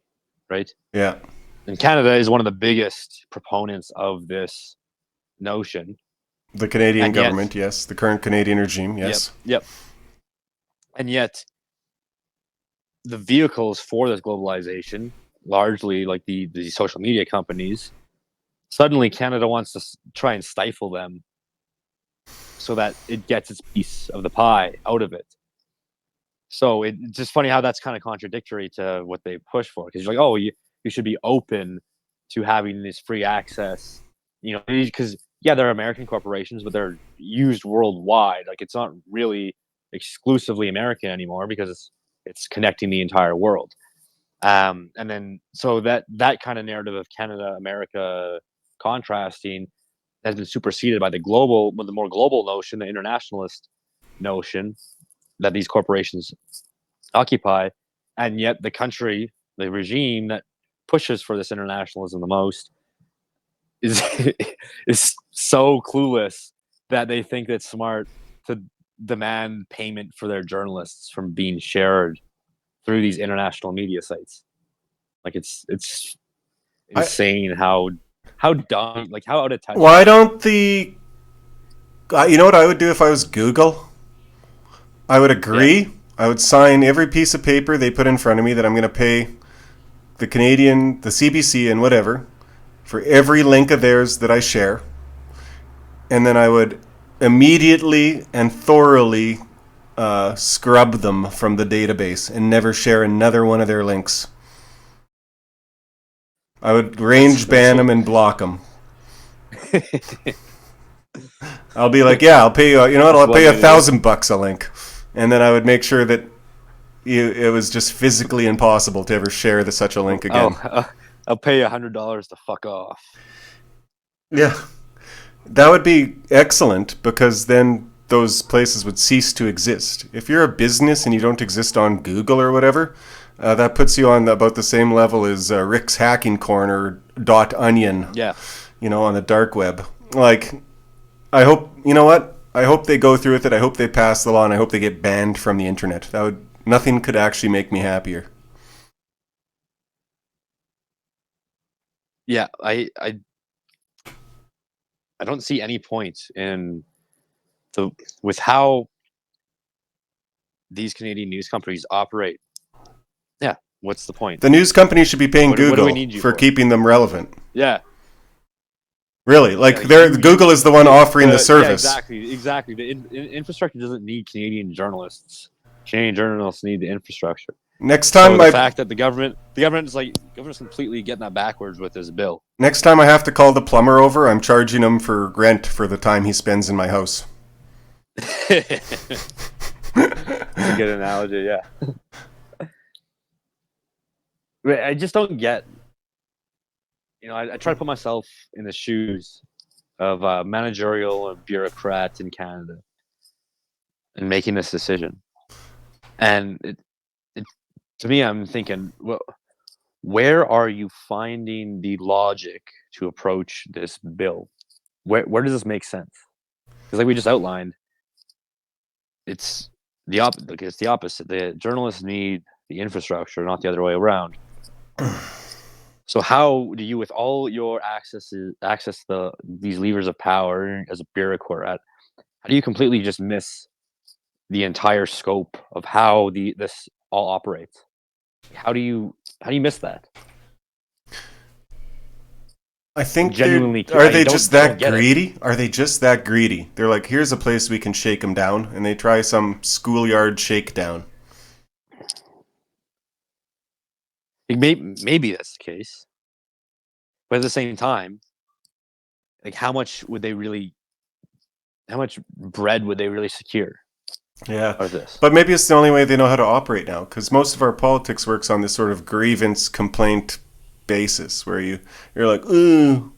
right? Yeah. And Canada is one of the biggest proponents of this notion. The Canadian government, yes. The current Canadian regime, yes. Yep. And yet, the vehicles for this globalization, largely like the social media companies, suddenly Canada wants to try and stifle them so that it gets its piece of the pie out of it. So it's just funny how that's kind of contradictory to what they push for. Because you're like, oh, you should be open to having this free access, because, they're American corporations, but they're used worldwide. Like, it's not really exclusively American anymore because it's connecting the entire world. And then so that kind of narrative of Canada, America contrasting has been superseded by the more global notion, the internationalist notion that these corporations occupy. And yet the country, the regime that pushes for this internationalism the most is so clueless that they think it's smart to demand payment for their journalists from being shared through these international media sites. Like it's insane how dumb, like how out of touch. Why don't the... you know what I would do if I was Google? I would agree. Yeah. I would sign every piece of paper they put in front of me that I'm going to pay the Canadian, the CBC and whatever, for every link of theirs that I share. And then I would immediately and thoroughly scrub them from the database and never share another one of their links. I would range ban them and block them. I'll be like, yeah, I'll pay you. You know what? I'll pay $1,000 a link, and then I would make sure that it was just physically impossible to ever share such a link again. I'll pay you $100 to fuck off. Yeah, that would be excellent, because then those places would cease to exist. If you're a business and you don't exist on Google or whatever, that puts you on about the same level as Rick's Hacking Corner .onion. Yeah, on the dark web. Like, I hope, you know what? I hope they go through with it. I hope they pass the law, and I hope they get banned from the internet. Nothing could actually make me happier. Yeah, I don't see any point with how these Canadian news companies operate. Yeah, what's the point? The news companies should be paying Google for keeping them relevant. Yeah. Really, Google is the one offering the service. Yeah, exactly. The infrastructure doesn't need Canadian journalists. Canadian journalists need the infrastructure. Next time, the fact that the government's completely getting that backwards with this bill. Next time I have to call the plumber over, I'm charging him for rent for the time he spends in my house. That's a good analogy, yeah. I just don't get. I try to put myself in the shoes of a managerial and bureaucrat in Canada and making this decision. And to me, I'm thinking, well, where are you finding the logic to approach this bill? Where does this make sense? Because like we just outlined, it's the opposite. The journalists need the infrastructure, not the other way around. So how do you, with all your access these levers of power as a bureaucrat, how do you completely just miss the entire scope of how this all operates? How do you miss that? I think genuinely, are they just that greedy? Are they just that greedy? They're like, here's a place we can shake them down, and they try some schoolyard shakedown. Maybe that's the case, but at the same time, like how much bread would they really secure? Yeah, but maybe it's the only way they know how to operate now, because most of our politics works on this sort of grievance complaint basis, where you're like, ooh,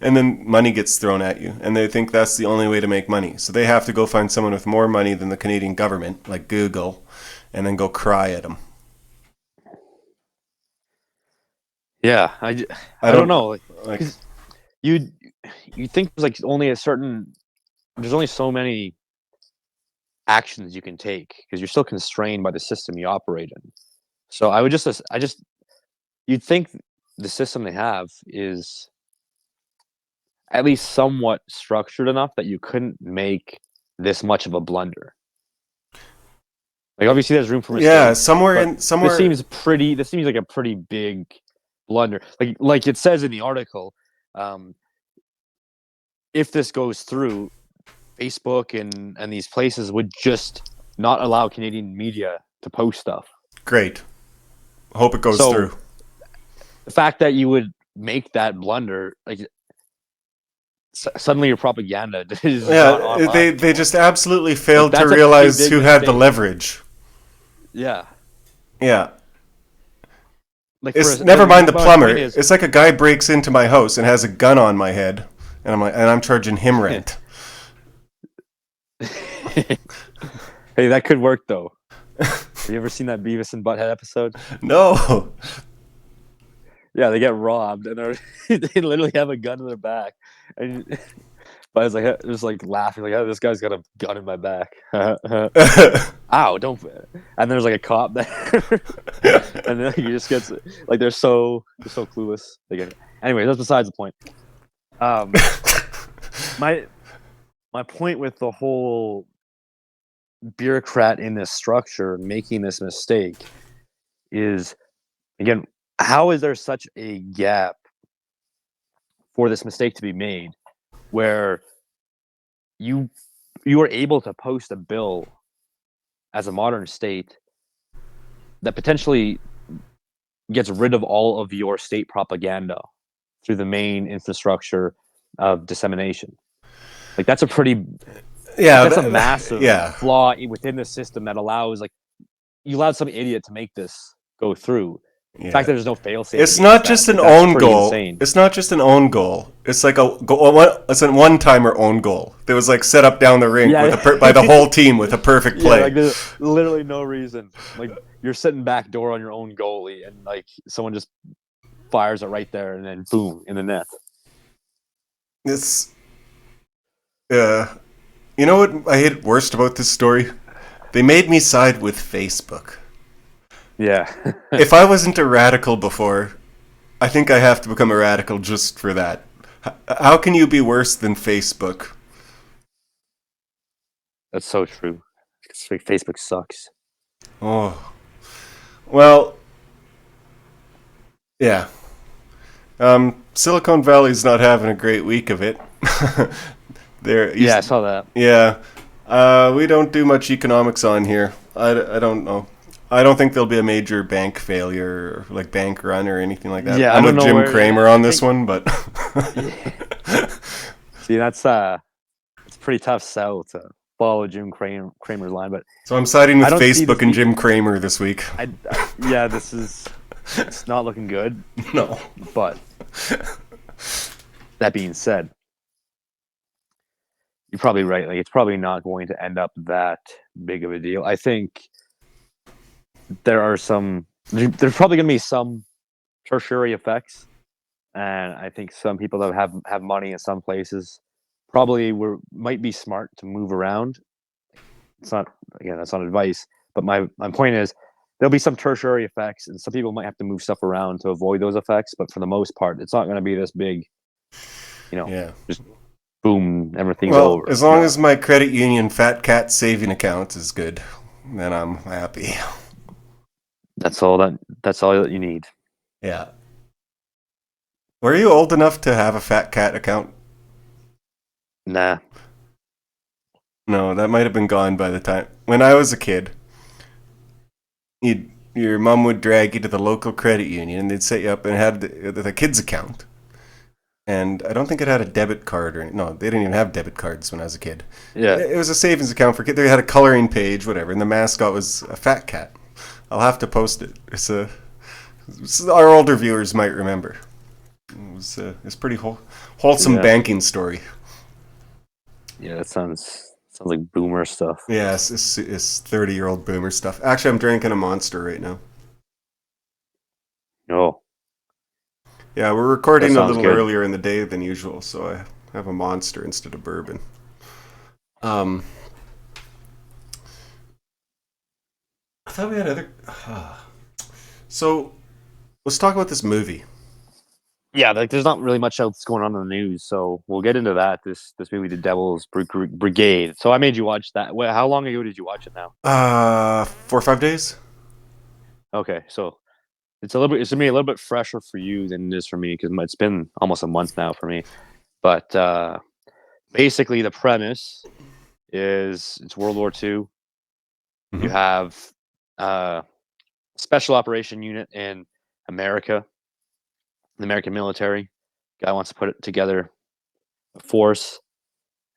and then money gets thrown at you, and they think that's the only way to make money. So they have to go find someone with more money than the Canadian government, like Google, and then go cry at them. Yeah, I don't know. Like you think there's like only there's only so many actions you can take because you're still constrained by the system you operate in. So you'd think the system they have is at least somewhat structured enough that you couldn't make this much of a blunder. Like obviously there's room for mistakes. Yeah, somewhere. This seems like a pretty big blunder. Like it says in the article, if this goes through, Facebook and these places would just not allow Canadian media to post stuff. Great. Hope it goes through. The fact that you would make that blunder, like suddenly your propaganda is they just absolutely failed to realize who had the leverage. Yeah. Yeah. Never mind the plumber. It's like a guy breaks into my house and has a gun on my head, and I'm charging him rent. Hey, that could work though. Have you ever seen that Beavis and Butthead episode? No. Yeah, they get robbed, and they literally have a gun in their back. And but I was like, just like laughing, like, oh, this guy's got a gun in my back. Ow! Don't. And there's like a cop there, and then he just gets like they're so clueless. Anyway, that's besides the point. My point with the whole bureaucrat in this structure making this mistake is, again, how is there such a gap for this mistake to be made where you are able to post a bill as a modern state that potentially gets rid of all of your state propaganda through the main infrastructure of dissemination? Like, that's a pretty that's a massive flaw within the system that allows, like, you allowed some idiot to make this go through. The fact that there's no fail-safe. It's not just an own goal. Insane. It's not just an own goal. It's like it's a one-timer own goal. That was like set up down the rink by the whole team with a perfect play. Yeah, like there's literally no reason. Like, you're sitting back door on your own goalie, and like someone just fires it right there, and then boom, in the net. It's you know what I hate worst about this story? They made me side with Facebook. Yeah. If I wasn't a radical before, I think I have to become a radical just for that. How can you be worse than Facebook? That's so true. Facebook sucks. Oh. Well, yeah. Silicon Valley's not having a great week of it. I saw that. Yeah. We don't do much economics on here. I don't know. I don't think there'll be a major bank failure, or like bank run or anything like that. Yeah, I'm with Jim Cramer on this one, but see, it's pretty tough sell to follow Jim Cramer's line. But so I'm siding with Facebook and Jim Cramer this week. It's not looking good. No, but that being said, you're probably right. Like, it's probably not going to end up that big of a deal. I think there's probably going to be some tertiary effects, and I think some people that have money in some places probably might be smart to move around. That's not advice, but my point is there'll be some tertiary effects, and some people might have to move stuff around to avoid those effects. But for the most part, it's not going to be this big, just boom, everything's over. As long as my credit union Fat Cat saving account is good, then I'm happy. That's all that you need. Yeah. Were you old enough to have a Fat Cat account? Nah. No, that might have been gone by the time. When I was a kid, your mom would drag you to the local credit union, and they'd set you up and had the kids account. And I don't think it had a debit card no, they didn't even have debit cards when I was a kid. Yeah. It was a savings account for kids. They had a coloring page, whatever, and the mascot was a fat cat. I'll have to post it. It's our older viewers might remember. It's pretty wholesome banking story. Yeah, that sounds like boomer stuff. Yeah, it's 30-year-old boomer stuff. Actually, I'm drinking a Monster right now. No. Yeah, we're recording a little earlier in the day than usual, so I have a Monster instead of bourbon. I thought we had other... So, let's talk about this movie. Yeah, like, there's not really much else going on in the news, so we'll get into that. This movie, The Devil's Brigade. So I made you watch that. How long ago did you watch it now? 4 or 5 days. Okay, so it's gonna be a little bit fresher for you than it is for me, because it's been almost a month now for me. But basically, the premise is it's World War II. Mm-hmm. You have special operation unit in America, the American military. Guy wants to put together a force,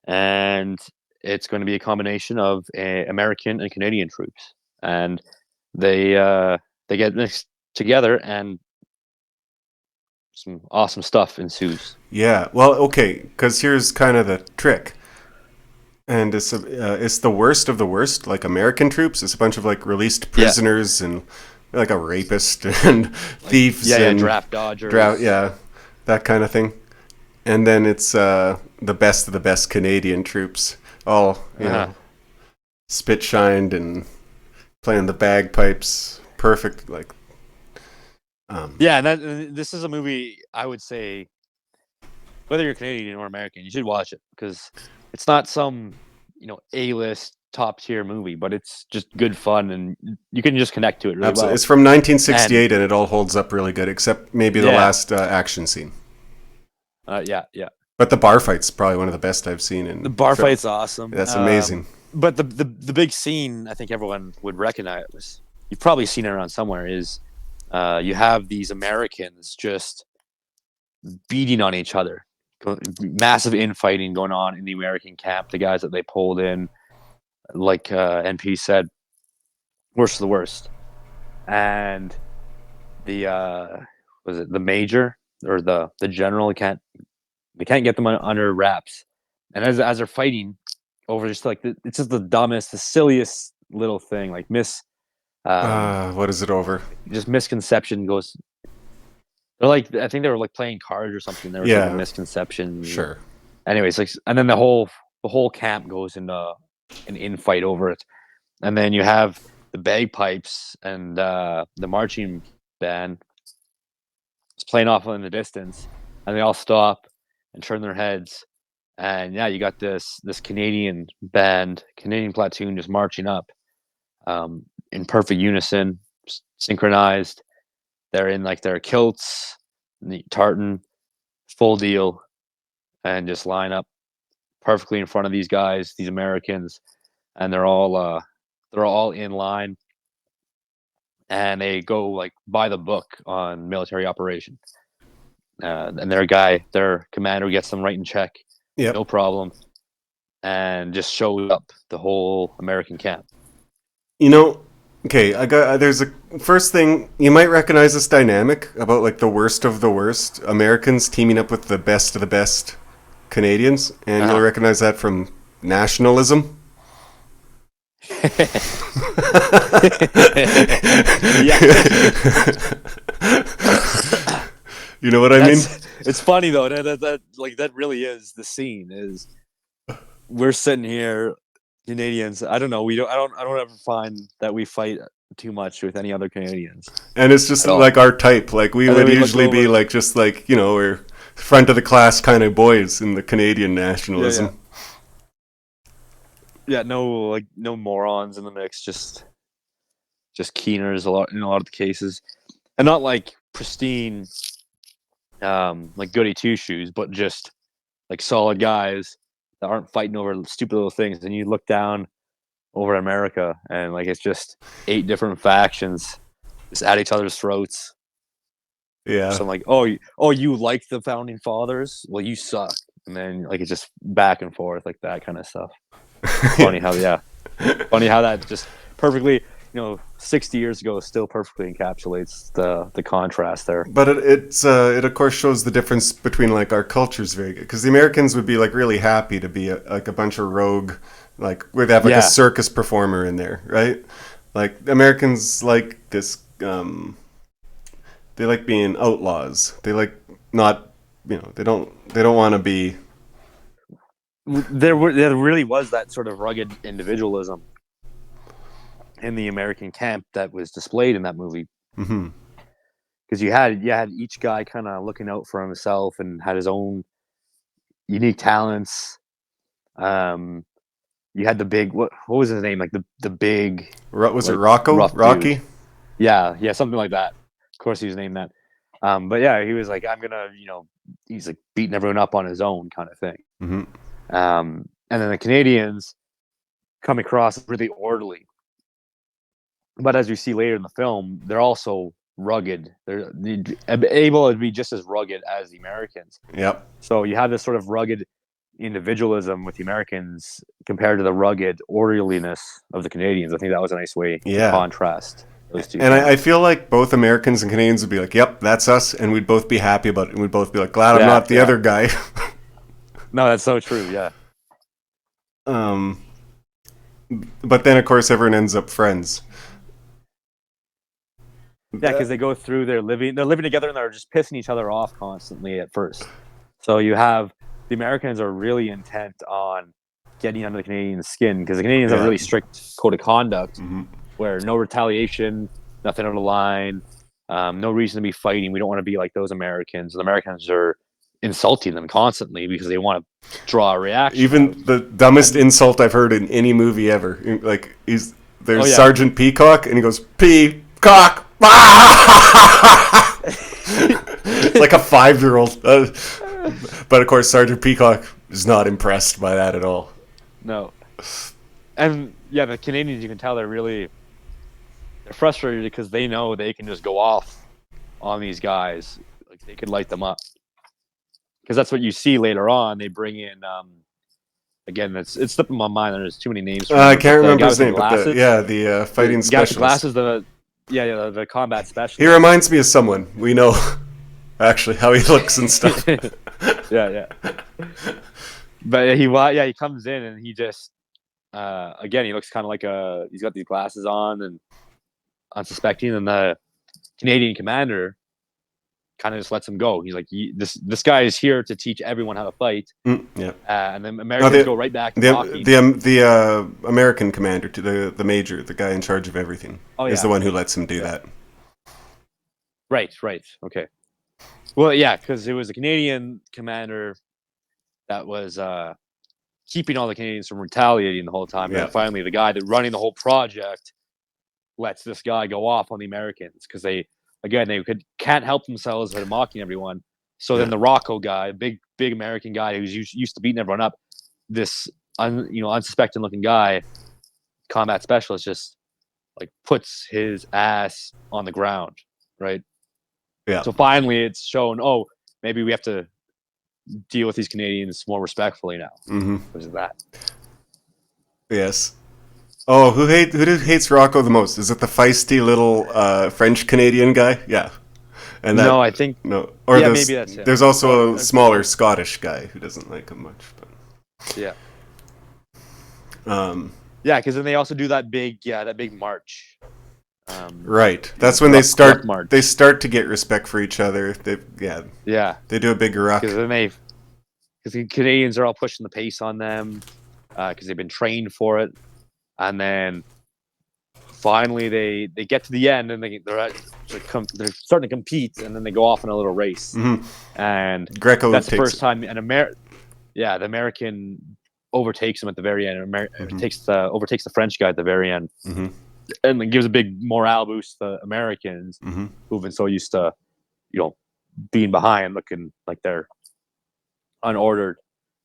and it's going to be a combination of American and Canadian troops, and they get mixed together, and some awesome stuff ensues. Yeah, well, okay, because here's kind of the trick. And it's the worst of the worst, like American troops. It's a bunch of like released prisoners and like a rapist and thieves and draft dodgers. that kind of thing. And then it's the best of the best Canadian troops, all spit shined and playing the bagpipes, perfect. Like, and this is a movie I would say, whether you're Canadian or American, you should watch it because it's not some A-list top tier movie, but it's just good fun and you can just connect to it really absolutely. well. It's from 1968 and it all holds up really good, except maybe the last action scene. Yeah. But the bar fight's probably one of the best I've seen. In the bar fight's awesome. That's amazing. But the big scene I think everyone would recognize, you've probably seen it around somewhere, is you have these Americans just beating on each other. Massive infighting going on in the American camp. The guys that they pulled in, like NP said, worst of the worst. And the was it the major or the general? They can't get them under wraps. And as they're fighting over just like it's just the dumbest, the silliest little thing, like what is it over? Just misconception goes. They're like, I think they were like playing cards or something. There was like a misconception. Sure. Anyways, like, and then the whole camp goes into an infight over it, and then you have the bagpipes and the marching band is playing off in the distance, and they all stop and turn their heads, and you got this Canadian band, Canadian platoon just marching up, in perfect unison, synchronized. They're in like their kilts, tartan, full deal, and just line up perfectly in front of these guys, these Americans, and they're all in line, and they go like by the book on military operation. And their commander gets them right in check, no problem, and just shows up the whole American camp. Okay, there's a first thing you might recognize this dynamic about like the worst of the worst Americans teaming up with the best of the best Canadians, and you'll recognize that from nationalism. You know what I mean? It's funny though that really is the scene. Is we're sitting here, Canadians. I don't know. I don't ever find that we fight too much with any other Canadians. And it's just like our type. Like we would usually be like just like we're front of the class kind of boys in the Canadian nationalism. Yeah, no morons in the mix. Just keeners in a lot of the cases, and not like pristine, like goody two shoes, but just like solid guys that aren't fighting over stupid little things. And you look down over America, and like it's just 8 different factions just at each other's throats. Yeah. So I'm like, you like the founding fathers? Well, you suck. And then like it's just back and forth like that kind of stuff. Funny how that just perfectly, 60 years ago still perfectly encapsulates the contrast there. But it of course shows the difference between like our cultures very good, because the Americans would be like really happy to be like a bunch of rogue, like we'd have like a circus performer in there, right? Like Americans like this, they like being outlaws. They like not, they don't want to be. There really was that sort of rugged individualism in the American camp that was displayed in that movie. Mm-hmm. Because you had each guy kind of looking out for himself and had his own unique talents. You had the big what was his name? Like the big was it Rocco? Rocky? Dude. Yeah, something like that. Of course, he was named that. But yeah, he was like, I'm gonna, he's like beating everyone up on his own kind of thing. Mm-hmm. And then the Canadians come across really orderly. But as we see later in the film, they're also rugged. They're able to be just as rugged as the Americans. Yep. So you have this sort of rugged individualism with the Americans compared to the rugged orderliness of the Canadians. I think that was a nice way to contrast those two. And I feel like both Americans and Canadians would be like, yep, that's us. And we'd both be happy about it. And we'd both be like, glad I'm not the other guy. No, that's so true. Yeah. But then, of course, everyone ends up friends. Yeah, because they go through they're living together and they're just pissing each other off constantly at first. So you have the Americans are really intent on getting under the Canadian skin because the Canadians have a Yeah. really strict code of conduct Mm-hmm. where no retaliation, nothing on the line, no reason to be fighting. We don't want to be like those Americans. The Americans are insulting them constantly because they want to draw a reaction. Even the dumbest insult I've heard in any movie ever. Like there's Oh, yeah. Sergeant Peacock, and he goes Peacock. It's like a 5-year-old. But of course, Sergeant Peacock is not impressed by that at all. No. And yeah, the Canadians, you can tell they're frustrated because they know they can just go off on these guys. Like they could light them up. Because that's what you see later on. They bring in again, it's slipping my mind. There's too many names. I can't remember his name, but the fighting the guy with specialist. the glasses, the combat specialist. He reminds me of someone we know. Actually, how he looks and stuff. yeah. But he comes in and he just again he looks kind of like he's got these glasses on and unsuspecting, and the Canadian commander kind of just lets him go. He's like, this guy is here to teach everyone how to fight. Yeah. And then Americans go right back to talking. The American commander, to the major, the guy in charge of everything, is the one who lets him do that. Right. Okay. Well, yeah, because it was a Canadian commander that was keeping all the Canadians from retaliating the whole time. Yeah. And finally, the guy that running the whole project lets this guy go off on the Americans because they can't help themselves by mocking everyone. So then the Rocco guy, big American guy who's used to beating everyone up, this unsuspecting looking guy, combat specialist, just like puts his ass on the ground, right? Yeah. So finally, it's shown. Oh, maybe we have to deal with these Canadians more respectfully now. Mm-hmm. Because of that. Yes. Oh, who hates Rocco the most? Is it the feisty little French Canadian guy? Yeah. And No, I think no. Or maybe that's it. There's also a smaller Scottish guy who doesn't like him much. But yeah. Yeah, because then they also do that big march. Right. That's when they start. March. They start to get respect for each other. They do a big ruck. Because the Canadians are all pushing the pace on them because they've been trained for it, and then finally they get to the end and they're starting to compete, and then they go off in a little race. Mm-hmm. And Greco that's the first time the American overtakes him at the very end. Overtakes the French guy at the very end. Mm-hmm. And then gives a big morale boost to the Americans who've been so used to, being behind, looking like they're unordered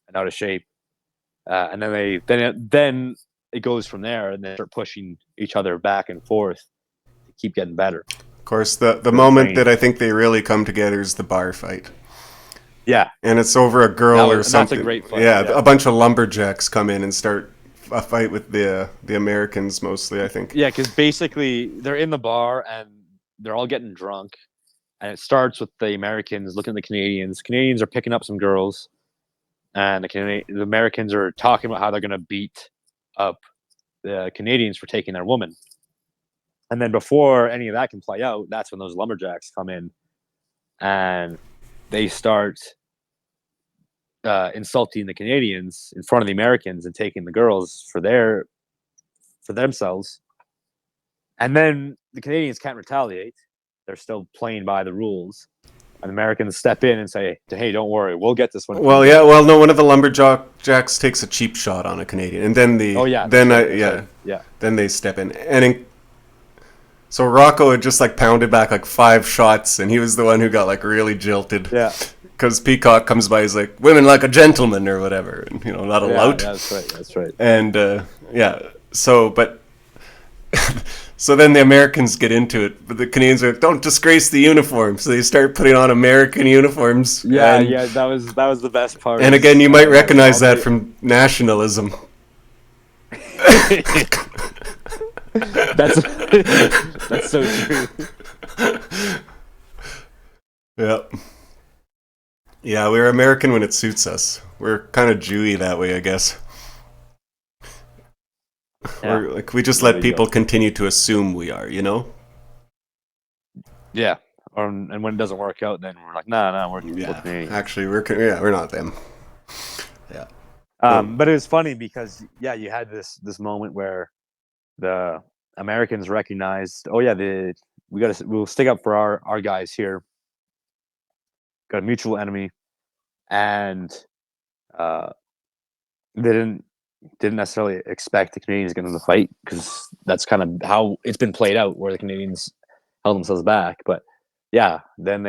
and out of shape. And then it goes from there, and they start pushing each other back and forth to keep getting better. Of course, the moment that I think they really come together is the bar fight. Yeah, and it's over a girl or something. That's a great fight. Yeah, a bunch of lumberjacks come in and start a fight with the Americans mostly, I think. Yeah, because basically they're in the bar and they're all getting drunk, and it starts with the Americans looking at the Canadians. Canadians are picking up some girls, and the Americans are talking about how they're going to beat up the Canadians for taking their woman. And then before any of that can play out, that's when those lumberjacks come in, and they start insulting the Canadians in front of the Americans and taking the girls for themselves. And then the Canadians can't retaliate. They're still playing by the rules. And the Americans step in and say, hey, don't worry, we'll get this one. Well, no, one of the lumberjacks takes a cheap shot on a Canadian, and then then they step in. So Rocco had just pounded back 5 shots, and he was the one who got really jilted. Yeah. Because Peacock comes by, he's like, women like a gentleman or whatever, and not a lout. Yeah, that's right. And so then the Americans get into it, but the Canadians are like, don't disgrace the uniform. So they start putting on American uniforms. Yeah, that was the best part. And again, you might recognize that from nationalism. That's so true. Yeah. Yeah, we're American when it suits us. We're kind of Jewy that way, I guess. Yeah. Or we just let people continue to assume we are, Yeah. And when it doesn't work out, then we're like, nah, we're Yeah, Canadian. actually, we're not them. Yeah. But it was funny because you had this moment where the Americans recognized, oh yeah, we'll stick up for our guys here. Got a mutual enemy, and uh, they didn't necessarily expect the Canadians to get in the fight because that's kind of how it's been played out, where the Canadians held themselves back. But yeah, then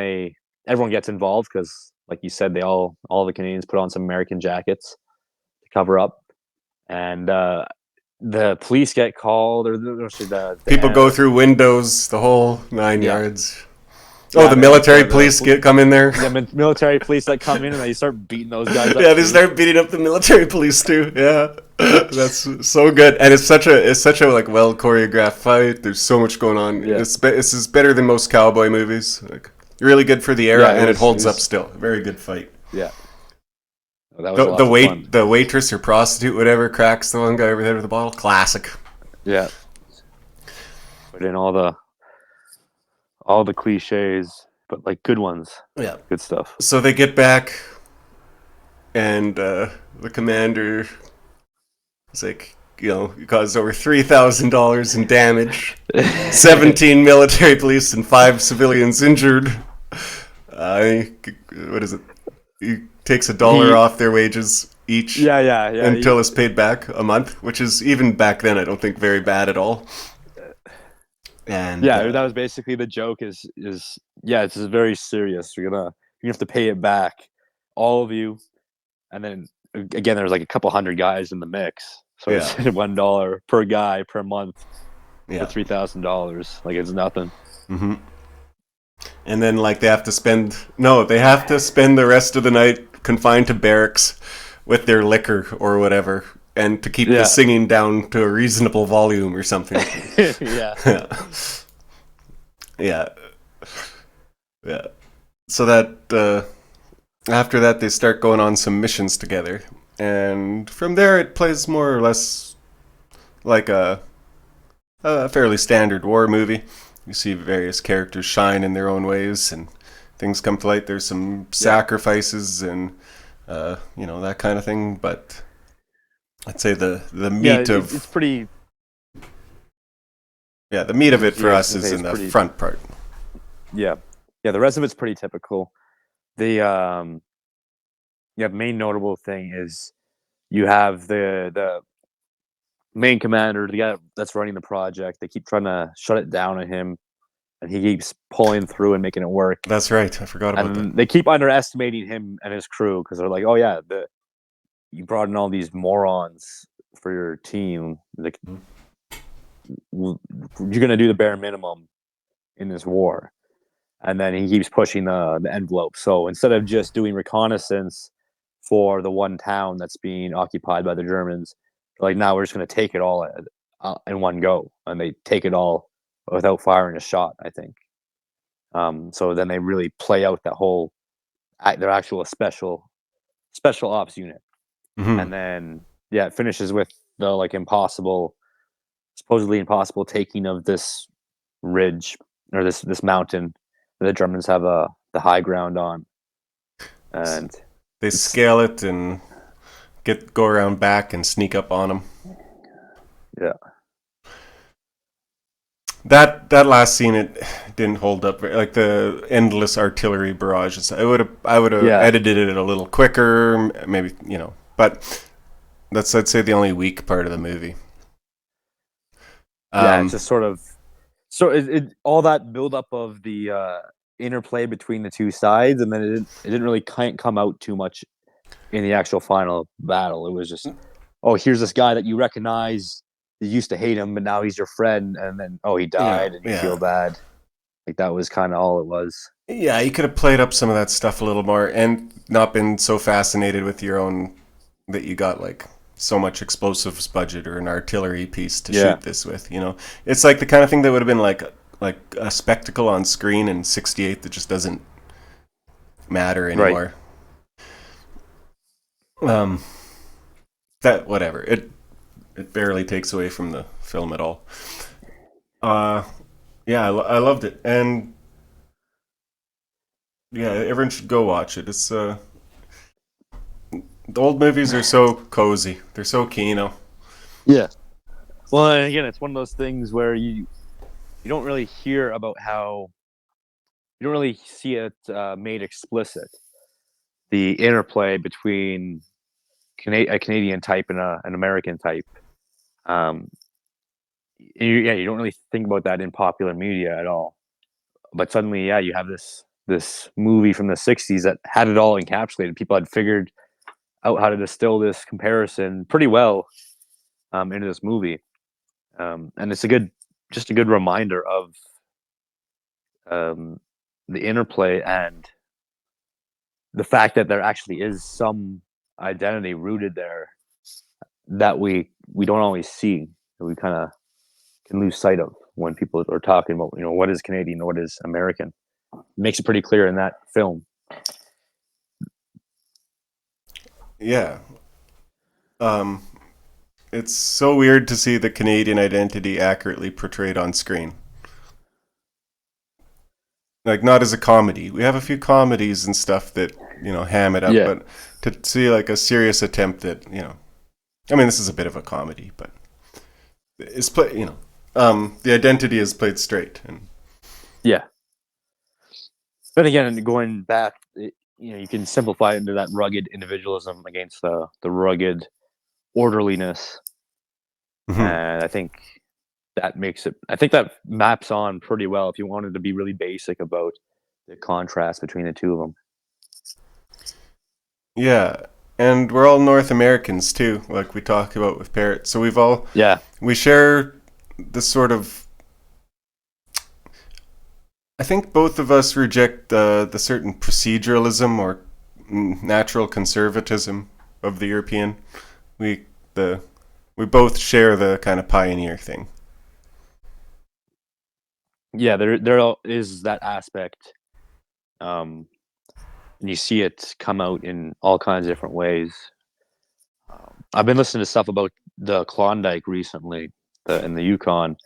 everyone gets involved because, like you said, all the Canadians put on some American jackets to cover up, and the police get called, or People go through windows, the whole 9 Yeah. yards. Yeah, The and military the police come in there. military police that come in and they start beating those guys up. Yeah, they start beating up the military police too. Yeah, that's so good, and it's such a like well choreographed fight. There's so much going on. Yeah. This is better than most cowboy movies. Like really good for the era, Yeah, and it it holds was- up still. Very good fight. Yeah. That was The waitress or prostitute, whatever, cracks the one guy over there with the bottle. Classic. Yeah. Put in all the cliches, but like good ones, Yeah. good stuff. So they get back, and the commander is like, he caused over $3,000 in damage, 17 military police and 5 civilians injured. What is it? He takes $1 off their wages each. Yeah. Until it's paid back a month, which is even back then I don't think very bad at all. And that was basically the joke. Is it's very serious. You're gonna have to pay it back, all of you, and then again there's like a couple hundred guys in the mix, so it's $1 per guy per month for $3,000. Like it's nothing. Mm-hmm. And then they have to spend the rest of the night confined to barracks with their liquor or whatever, and to keep the singing down to a reasonable volume or something. Yeah. Yeah. So that after that they start going on some missions together, and from there it plays more or less like a fairly standard war movie. You see various characters shine in their own ways, and things come to light. There's some sacrifices and that kind of thing, but I'd say the meat of it's pretty. Yeah, the meat of it for us is in the front part. Yeah. The rest of it's pretty typical. The main notable thing is you have the main commander, the guy that's running the project. They keep trying to shut it down on him, and he keeps pulling through and making it work. That's right. I forgot about that. They keep underestimating him and his crew because they're like, "Oh yeah, you brought in all these morons for your team. Like, you're gonna do the bare minimum in this war." And then he keeps pushing the envelope. So instead of just doing reconnaissance for the one town that's being occupied by the Germans, like, now we're just going to take it all in one go. And they take it all without firing a shot, I think. So then they really play out that whole, their actual special ops unit. Mm-hmm. And then, it finishes with the supposedly impossible taking of this ridge or this mountain that the Germans have the high ground on, and they scale it and go around back and sneak up on them. Yeah, that last scene, it didn't hold up. Like the endless artillery barrages, I would have edited it a little quicker, maybe, but that's, I'd say, the only weak part of the movie. It's just sort of. So it all that buildup of the interplay between the two sides, and then it didn't really come out too much in the actual final battle. It was just, oh, here's this guy that you recognize. You used to hate him, but now he's your friend, and then he died, and you feel bad. Like, that was kind of all it was. Yeah, you could have played up some of that stuff a little more, and not been so fascinated with your own that you got like so much explosives budget or an artillery piece to shoot this with. It's like the kind of thing that would have been like a spectacle on screen in '68 that just doesn't matter anymore. Right. That whatever it barely takes away from the film at all. I loved it, and Yeah, everyone should go watch it. It's the old movies are so cozy. They're so Kino. Yeah. Well, and again, it's one of those things where you don't really hear about how you don't really see it made explicit. The interplay between a Canadian type and an American type. Um, you don't really think about that in popular media at all. But suddenly, yeah, you have this movie from the '60s that had it all encapsulated. People had figured out how to distill this comparison pretty well into this movie, and it's just a good reminder of um, the interplay and the fact that there actually is some identity rooted there that we don't always see, that we kind of can lose sight of when people are talking about what is Canadian, what is American. It makes it pretty clear in that film. Yeah. Um, it's so weird to see the Canadian identity accurately portrayed on screen. Like, not as a comedy. We have a few comedies and stuff that, ham it up, Yeah, but to see like a serious attempt at, I mean, this is a bit of a comedy, but it's the identity is played straight. And yeah. But again, going back, you can simplify it into that rugged individualism against the rugged orderliness, Mhm. and I think that makes it. I think that maps on pretty well if you wanted to be really basic about the contrast between the two of them. Yeah, and we're all North Americans too, like we talk about with Parrot. So Yeah, we share this sort of. I think both of us reject the certain proceduralism or natural conservatism of the European. We the we both share the kind of pioneer thing. yeah. There is that aspect, and you see it come out in all kinds of different ways. I've been listening to stuff about the Klondike recently, in the Yukon,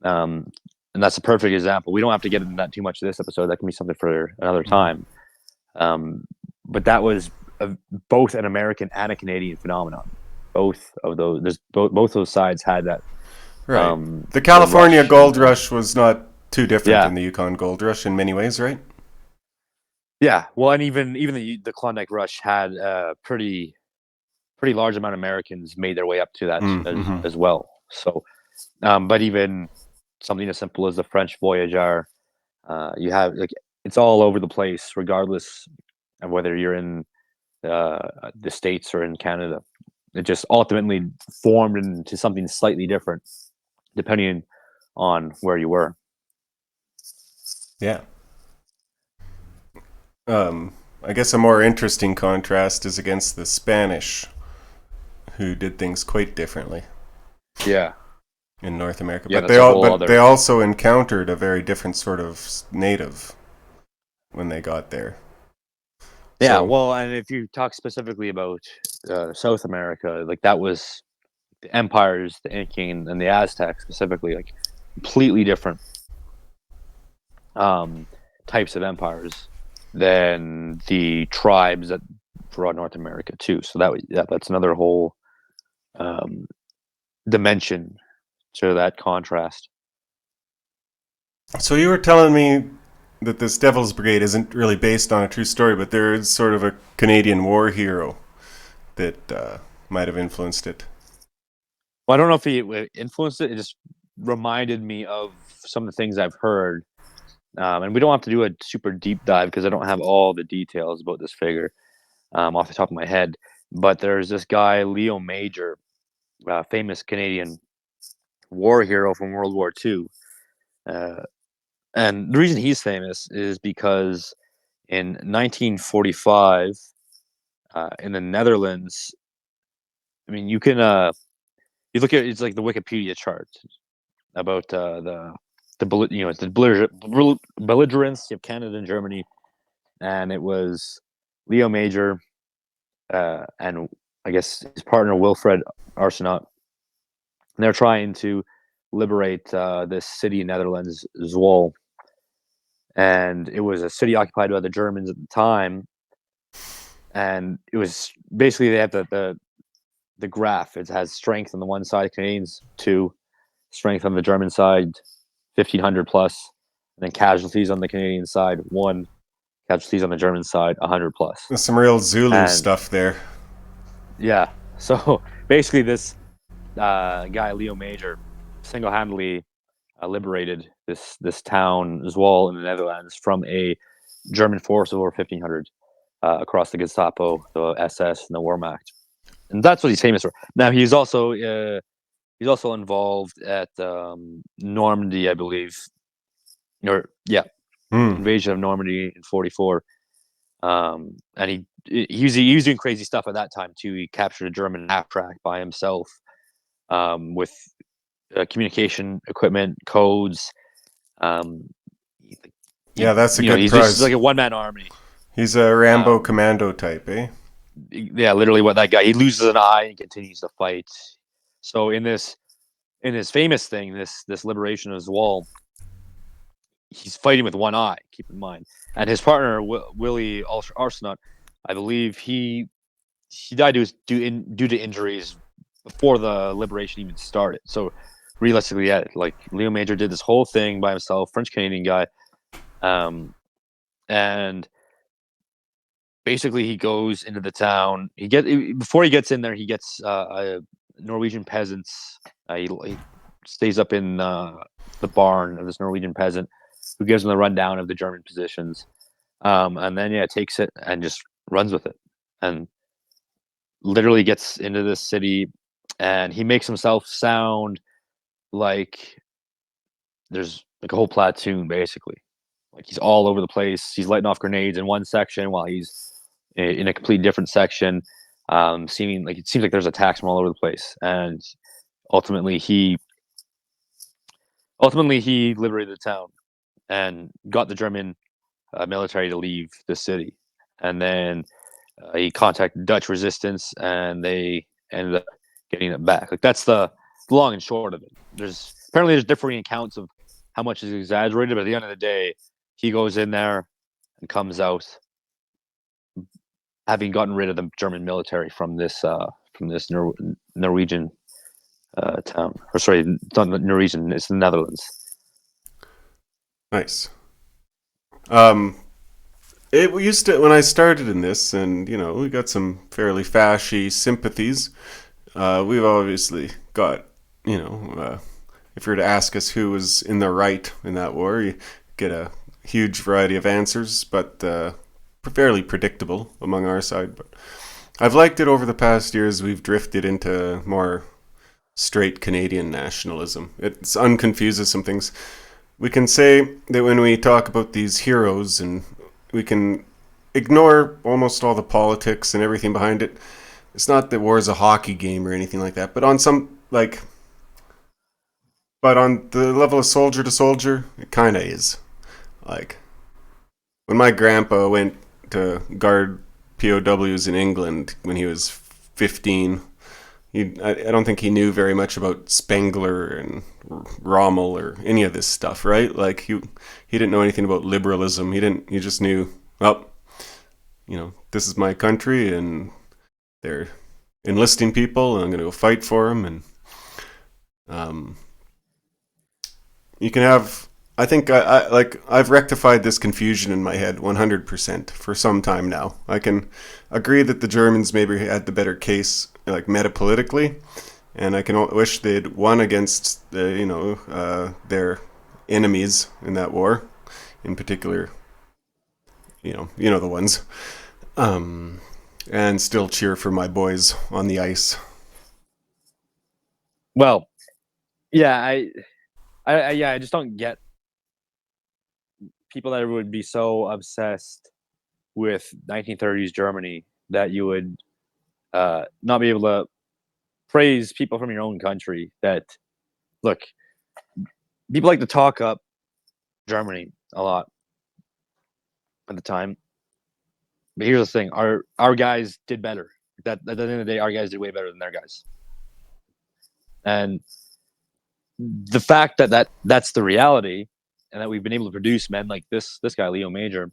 and that's a perfect example. We don't have to get into that too much this episode. That can be something for another time. But that was both an American and a Canadian phenomenon. Both of those, both those sides had that. Right. The The California rush Gold Rush was not too different yeah, than the Yukon Gold Rush in many ways, right? yeah. Well, and even the Klondike Rush had a pretty large amount of Americans made their way up to that Mm-hmm. as well. So, but even something as simple as the French Voyageur, you have like it's all over the place, regardless of whether you're in the States or in Canada. It just ultimately formed into something slightly different, depending on where you were. Yeah. I guess a more interesting contrast is against the Spanish, who did things quite differently Yeah, in North America. yeah, But that's a whole they other. also encountered a very different sort of native when they got there. Yeah, So well, and if you talk specifically about South America, like that was the empires, the Incan and the Aztecs specifically, like completely different um, types of empires than the tribes that brought North America too. So that's another whole um, dimension to that contrast. you were telling me that this Devil's Brigade isn't really based on a true story, but there is sort of a Canadian war hero that might have influenced it. Well, I don't know if he influenced it. It just reminded me of some of the things I've heard. And we don't have to do a super deep dive because I don't have all the details about this figure off the top of my head. But there's this guy, Leo Major, famous Canadian war hero from World War II. Uh, and the reason he's famous is because in 1945, in the Netherlands, I mean, you look at it's like the Wikipedia chart about the belligerency of Canada and Germany, and it was Leo Major and I guess his partner Wilfred Arsenault. And they're trying to liberate this city in Netherlands, Zwolle, and it was a city occupied by the Germans at the time. And it was basically they have the graph. It has strength on the one side, Canadians 2, strength on the German side 1,500 plus, and then casualties on the Canadian side 1, casualties on the German side 100 plus. There's some real Zulu And- stuff there. Yeah. So basically, this guy Leo Major single-handedly liberated this town as well in the Netherlands from a German force of over 1,500 across the Gestapo, the SS, and the Wehrmacht, and that's what he's famous for. Now he's also involved at Normandy, I believe, or yeah, invasion of Normandy in '44. And he was doing crazy stuff at that time too. He captured a German half track by himself with communication equipment, codes. Yeah, that's a good he's prize. just like a one-man army. He's a Rambo commando type, eh? Yeah, literally what that guy. He loses an eye and continues to fight. So in this famous thing, this liberation of his wall, he's fighting with one eye. Keep in mind, and his partner Willie Arsenault, I believe he died due to injuries before the liberation even started. So realistically, yeah, like Leo Major did this whole thing by himself, French Canadian guy, and basically he goes into the town. Before he gets in there, he gets Norwegian peasants. He stays up in the barn of this Norwegian peasant who gives him the rundown of the German positions, and then takes it and just runs with it, and literally gets into this city, and he makes himself sound like there's like a whole platoon, basically. Like he's all over the place. He's lighting off grenades in one section while he's in a completely different section. It seems like there's attacks from all over the place, and ultimately he liberated the town and got the German military to leave the city, and then he contacted Dutch resistance, and they ended up getting it back. Like that's the long and short of it. There's differing accounts of how much is exaggerated, but at the end of the day, he goes in there and comes out having gotten rid of the German military from this Norwegian town. Or sorry, it's not Norwegian, it's the Netherlands. Nice. It used to, when I started in this, and we got some fairly fashy sympathies. We've obviously got, if you were to ask us who was in the right in that war, you get a huge variety of answers, but fairly predictable among our side. But I've liked it over the past years. We've drifted into more straight Canadian nationalism. It unconfuses some things. We can say that when we talk about these heroes, and we can ignore almost all the politics and everything behind it. It's not that war is a hockey game or anything like that, but on the level of soldier to soldier, it kind of is. Like, when my grandpa went to guard POWs in England when he was 15, I don't think he knew very much about Spengler and Rommel or any of this stuff, right? Like, he didn't know anything about liberalism. He just knew, well, this is my country, and they're enlisting people, and I'm going to go fight for them. And you can have, I think I've rectified this confusion in my head 100% for some time now. I can agree that the Germans maybe had the better case, like metapolitically, and I can wish they'd won against their enemies in that war, in particular, the ones, and still cheer for my boys on the ice. Well, yeah, I just don't get people that would be so obsessed with 1930s Germany that you would not be able to praise people from your own country. That, look, people like to talk up Germany a lot at the time, but here's the thing: our guys did better. That at the end of the day, our guys did way better than their guys, and the fact that that's the reality and that we've been able to produce men like this guy Leo Major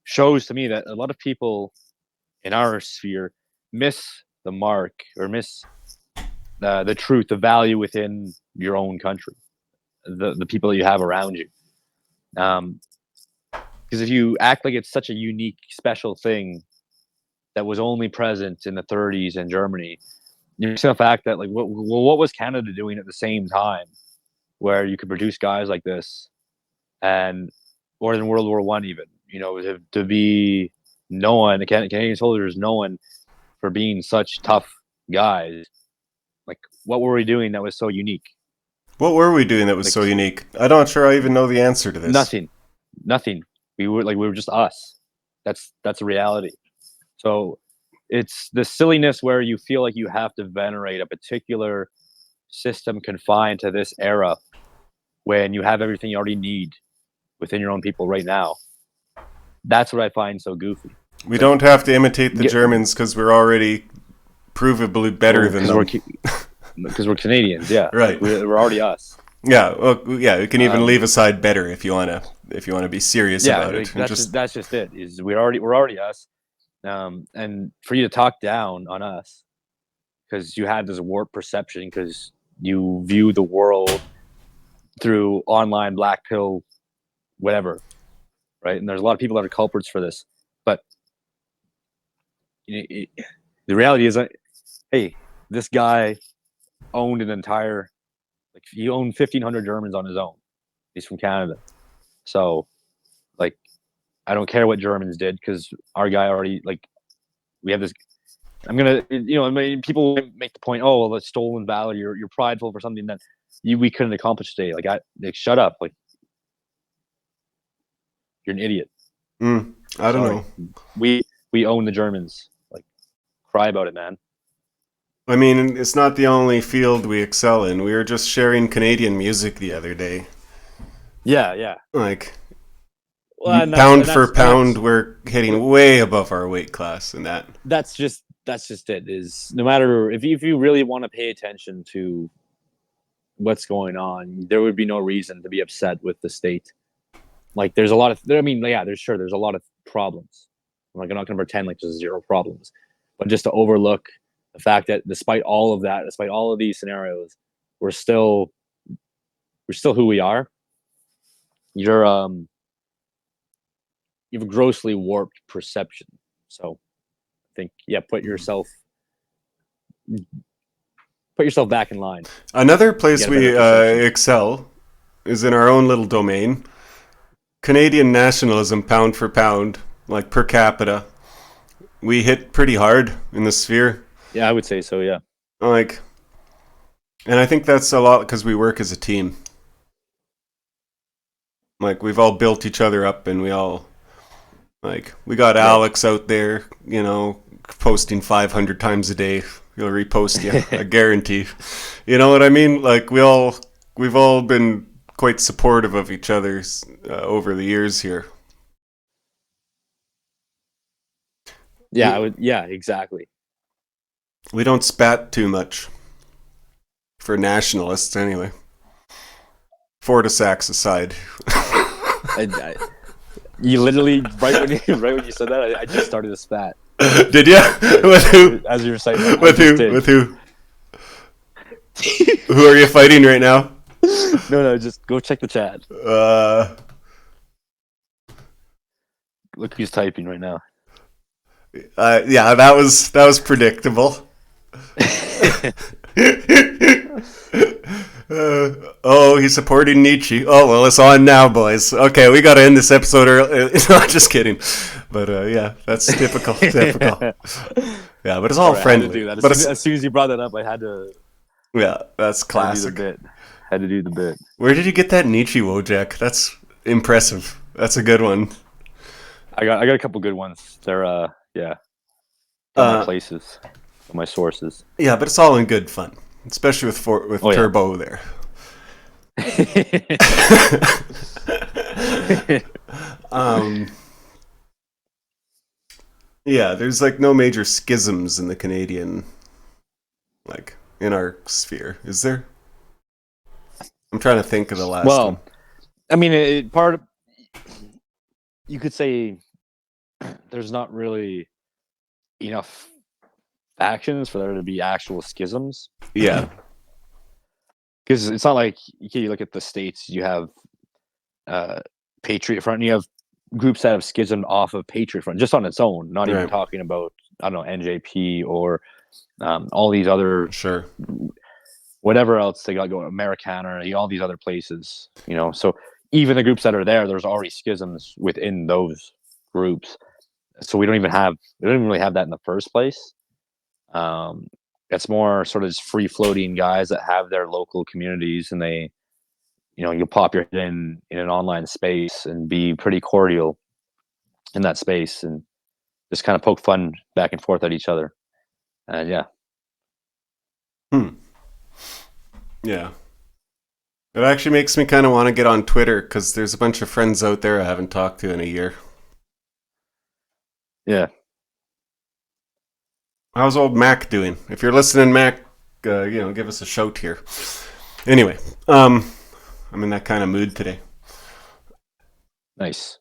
shows to me that a lot of people in our sphere miss the mark or miss the truth, the value within your own country, the people that you have around you. Because if you act like it's such a unique, special thing that was only present in the 30s in Germany, you're missing the fact that, like, what was Canada doing at the same time, where you could produce guys like this, and or in World War One even, to be known, the Canadian soldiers known for being such tough guys. Like, what were we doing that was so unique? What were we doing that was so unique? I'm not sure I even know the answer to this. Nothing. We were just us. That's a reality. So it's the silliness where you feel like you have to venerate a particular system confined to this era when you have everything you already need within your own people right now. That's what I find so goofy. We don't have to imitate the Germans because we're already provably better than them. Because we're Canadians, yeah. Right. We're already us. Yeah, well, yeah. You can even leave aside better if you wanna be serious about it. That's just it. Is we're already us, and for you to talk down on us because you had this warped perception because you view the world through online black pill, whatever, right? And there's a lot of people that are culprits for this, but the reality is, hey, this guy owned an entire. Like, he owned 1,500 Germans on his own. He's from Canada. So, like, I don't care what Germans did because our guy already, like, we have this. I'm going to, people make the point, oh, well, that's stolen valor. You're prideful for something that we couldn't accomplish today. Like, shut up. Like, you're an idiot. I don't know. We own the Germans. Like, cry about it, man. I mean, it's not the only field we excel in. We were just sharing Canadian music the other day. Yeah. Like, pound for pound, we're hitting way above our weight class in that. That's just it. Is no matter if you really want to pay attention to what's going on, there would be no reason to be upset with the state. Like, there's a lot of. I mean, yeah, there's a lot of problems. I'm not going to pretend like there's zero problems, but just to overlook the fact that despite all of that, despite all of these scenarios, we're still who we are. You have a grossly warped perception. So I think, put yourself back in line. Another place we excel is in our own little domain. Canadian nationalism, pound for pound, like per capita. We hit pretty hard in the sphere. Yeah, I would say so, yeah. Like, and I think that's a lot because we work as a team. Like, we've all built each other up, and we all, like, we got Alex out there, posting 500 times a day. He'll repost you, I guarantee. You know what I mean? Like, we've all been quite supportive of each other over the years here. Yeah, exactly. We don't spat too much. For nationalists, anyway. Fortisacks aside. You literally, right when you said that, I just started to spat. Did you? With who? As you were saying that. With who? Who are you fighting right now? No, just go check the chat. Look who's typing right now. Yeah, that was predictable. He's supporting Nietzsche. Oh, well, it's on now, boys. Okay, we got to end this episode early. No, just kidding. But yeah, that's typical. Yeah, but it's all friendly. I had to do that. As soon as you brought that up, I had to. Yeah, that's classic. Had to do the bit. Where did you get that Nietzsche, Wojak? That's impressive. That's a good one. I got a couple good ones. They're my places, my sources. Yeah, but it's all in good fun, especially with Turbo there. Yeah, there's like no major schisms in the Canadian, like in our sphere, is there? I'm trying to think of the last Well, one. I mean, you could say there's not really enough factions for there to be actual schisms. Yeah. Because it's not like you look at the states, you have Patriot Front, and you have groups that have schismed off of Patriot Front just on its own, not even Right. talking about, I don't know, NJP or all these other, Sure. whatever else they got going, Americana, all these other places, So even the groups that are there, there's already schisms within those groups. So we don't even really have that in the first place. It's more sort of just free floating guys that have their local communities, and they, you'll pop your head in an online space and be pretty cordial in that space and just kind of poke fun back and forth at each other. And yeah. Yeah. It actually makes me kind of want to get on Twitter because there's a bunch of friends out there I haven't talked to in a year. Yeah. How's old Mac doing? If you're listening, Mac, give us a shout here. Anyway, I'm in that kind of mood today. Nice.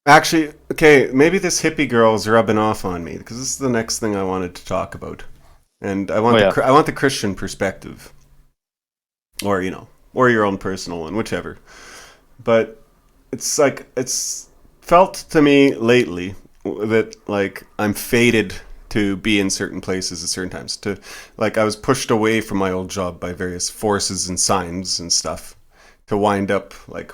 Actually, okay, maybe this hippie girl's rubbing off on me because this is the next thing I wanted to talk about, and I want I want the Christian perspective, or or your own personal one, whichever. But it's felt to me lately that like I'm fated to be in certain places at certain times. To like I was pushed away from my old job by various forces and signs and stuff to wind up like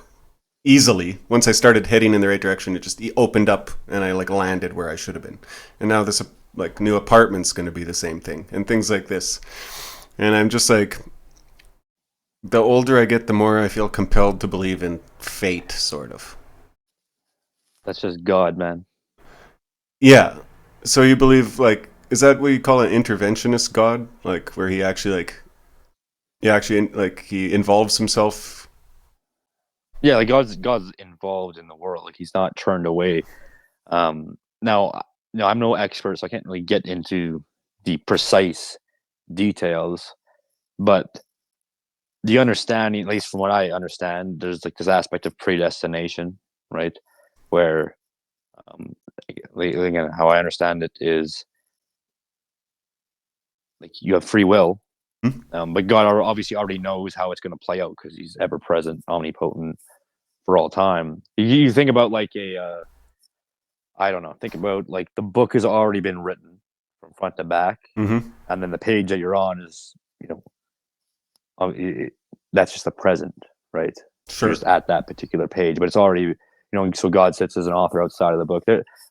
easily. Once I started heading in the right direction, it just opened up and I like landed where I should have been. And now this like new apartment's going to be the same thing and things like this. And I'm just like, the older I get, the more I feel compelled to believe in fate, sort of. That's just God, man. Yeah. So you believe like, is that what you call an interventionist God? Like where he actually he involves himself. Yeah, like God's involved in the world. Like he's not turned away. Now, I'm no expert, so I can't really get into the precise details, but the understanding, at least from what I understand, there's like this aspect of predestination, right? Where, again, how I understand it is like you have free will, but God obviously already knows how it's going to play out because He's ever present, omnipotent for all time. You think about like I don't know, think about like the book has already been written from front to back, Mm-hmm. and then the page that you're on is, that's just the present, right? Sure. You're just at that particular page, but it's already, so God sits as an author outside of the book.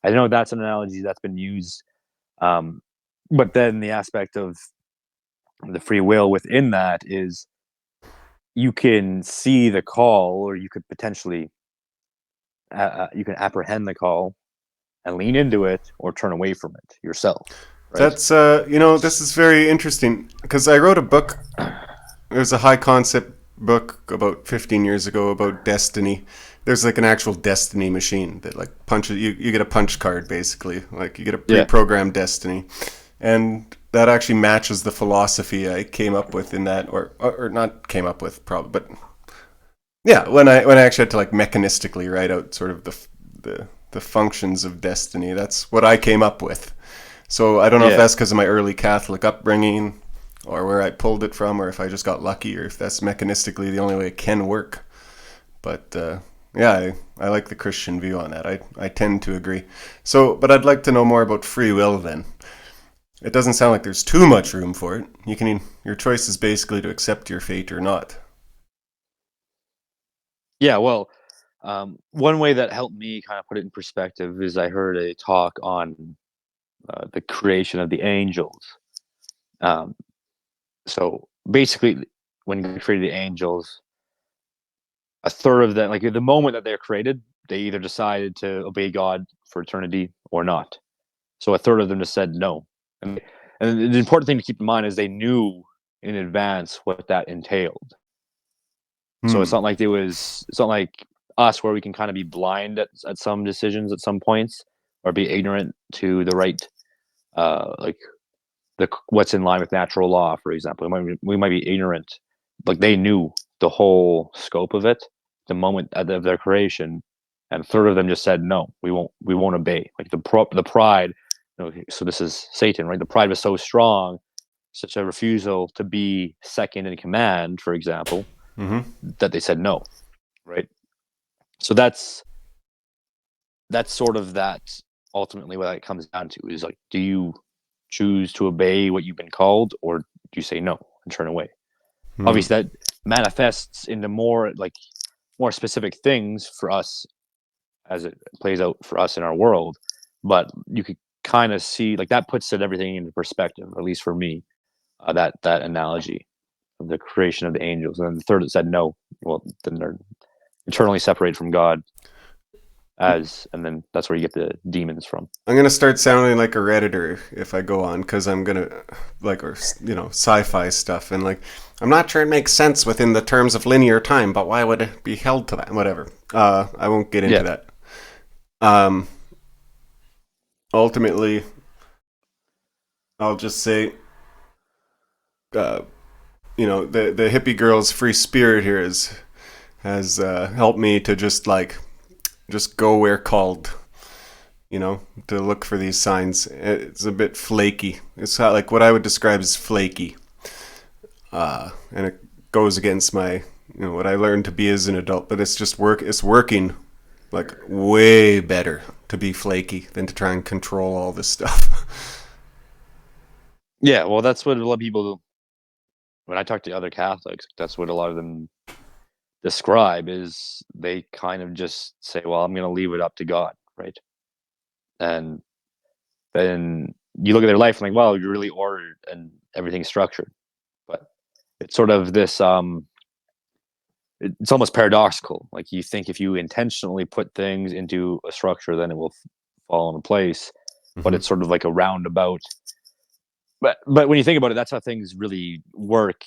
I know that's an analogy that's been used, but then the aspect of the free will within that is you can see the call, or you could potentially you can apprehend the call and lean into it or turn away from it yourself. Right? That's this is very interesting because I wrote a book. There's a high concept book about 15 years ago about destiny. There's like an actual destiny machine that like punches you get a punch card basically, like you get a pre-programmed destiny, and that actually matches the philosophy I came up with in that, or not came up with probably, but yeah, when I actually had to like mechanistically write out sort of the functions of destiny. That's what I came up with. So I don't know if that's because of my early Catholic upbringing, or where I pulled it from, or if I just got lucky, or if that's mechanistically the only way it can work. But I like the Christian view on that. I tend to agree. So, but I'd like to know more about free will then. It doesn't sound like there's too much room for it. Your choice is basically to accept your fate or not. Yeah, well, one way that helped me kind of put it in perspective is I heard a talk on the creation of the angels. So basically, when God created the angels, a third of them, like the moment that they're created, they either decided to obey God for eternity or not. So a third of them just said no. And the important thing to keep in mind is they knew in advance what that entailed. So it's not like it's not like us where we can kind of be blind at some decisions at some points, or be ignorant to the right, like what's in line with natural law, for example. We might be ignorant, like they knew the whole scope of it, the moment of their creation, and a third of them just said no, we won't obey. Like the pride. So this is Satan, right? The pride was so strong, such a refusal to be second in command, for example, that they said no, right? So that's sort of that ultimately what it comes down to is like, do you choose to obey what you've been called, or do you say no and turn away? Obviously that manifests into more specific things for us as it plays out for us in our world, but you could kind of see like that puts everything into perspective, at least for me, that analogy of the creation of the angels. And then the third that said no, well, then they're eternally separated from God, and then that's where you get the demons from. I'm gonna start sounding like a Redditor if I go on, because I'm gonna or sci-fi stuff, and like I'm not sure it makes sense within the terms of linear time, but why would it be held to that? Whatever. I won't get into that. Ultimately, I'll just say, the hippie girl's free spirit here has helped me to just go where called, to look for these signs. It's a bit flaky. It's not like what I would describe as flaky. And it goes against my, what I learned to be as an adult, but it's working like way better to be flaky than to try and control all this stuff. Yeah, well, that's what a lot of people, when I talk to other Catholics, that's what a lot of them describe, is they kind of just say, well, I'm going to leave it up to God, right? And then you look at their life and like, well, you're really ordered and everything's structured. But it's sort of this, it's almost paradoxical. Like, you think if you intentionally put things into a structure, then it will fall into place. But it's sort of like a roundabout. But when you think about it, that's how things really work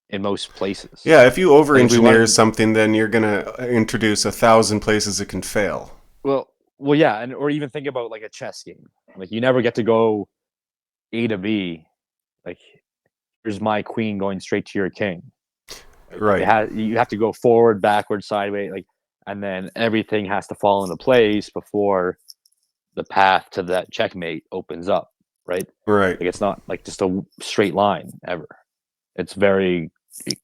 in most places. Yeah, if you over-engineer something, then you're going to introduce 1,000 places it can fail. Well, yeah, or even think about like a chess game. Like, you never get to go A to B. Like, here's my queen going straight to your king. Right. You have to go forward, backward, sideways, and then everything has to fall into place before the path to that checkmate opens up. Right. Right. Like, it's not like just a straight line ever. It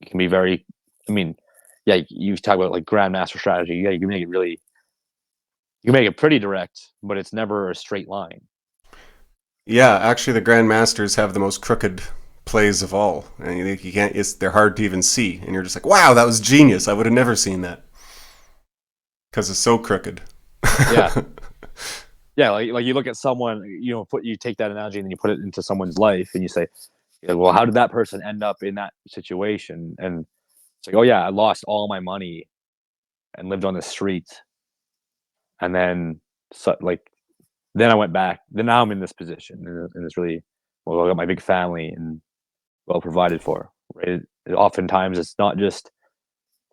can be very, I mean, yeah, you talk about like grandmaster strategy. Yeah, you can make it pretty direct, but it's never a straight line. Yeah, actually the grandmasters have the most crooked plays of all. And you can't, they're hard to even see. And you're just like, wow, that was genius. I would have never seen that. Because it's so crooked. Yeah. Yeah, like you look at someone, you take that analogy and then you put it into someone's life and you say, well, how did that person end up in that situation? And it's like, oh yeah, I lost all my money and lived on the street. And then then I went back. Then now I'm in this position, and it's really, well, I got my big family and well provided for. Right? Oftentimes it's not just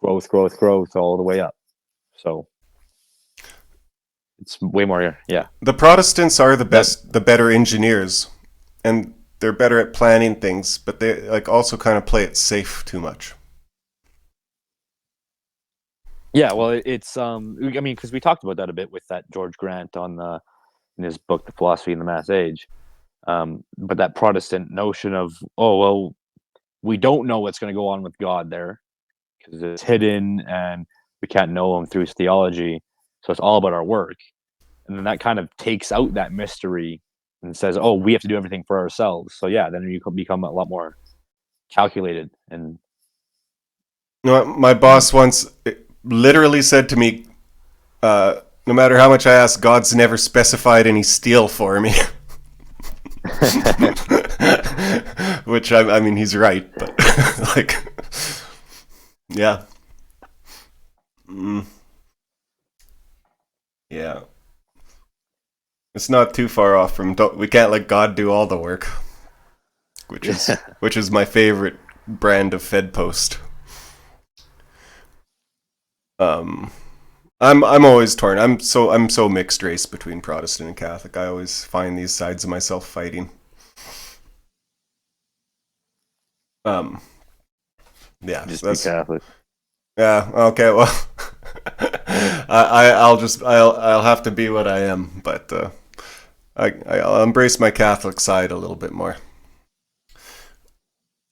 growth all the way up. So it's way more, yeah. The Protestants are the better engineers, and they're better at planning things, but they also kind of play it safe too much. Yeah, well, it's I mean, because we talked about that a bit with that George Grant in his book, The Philosophy of the Mass Age. But that Protestant notion of, oh well, we don't know what's going to go on with God there because it's hidden and we can't know him through his theology. So it's all about our work. And then that kind of takes out that mystery and says, oh, we have to do everything for ourselves. So yeah, then you become a lot more calculated. And my boss once literally said to me, no matter how much I ask, God's never specified any steel for me. Which I mean, he's right, but yeah. Yeah. It's not too far off from, we can't let God do all the work, which is my favorite brand of Fed post. I'm always torn. I'm so mixed race between Protestant and Catholic. I always find these sides of myself fighting. Yeah, Just be Catholic. yeah. Okay, well, I'll have to be what I am, but I'll embrace my Catholic side a little bit more.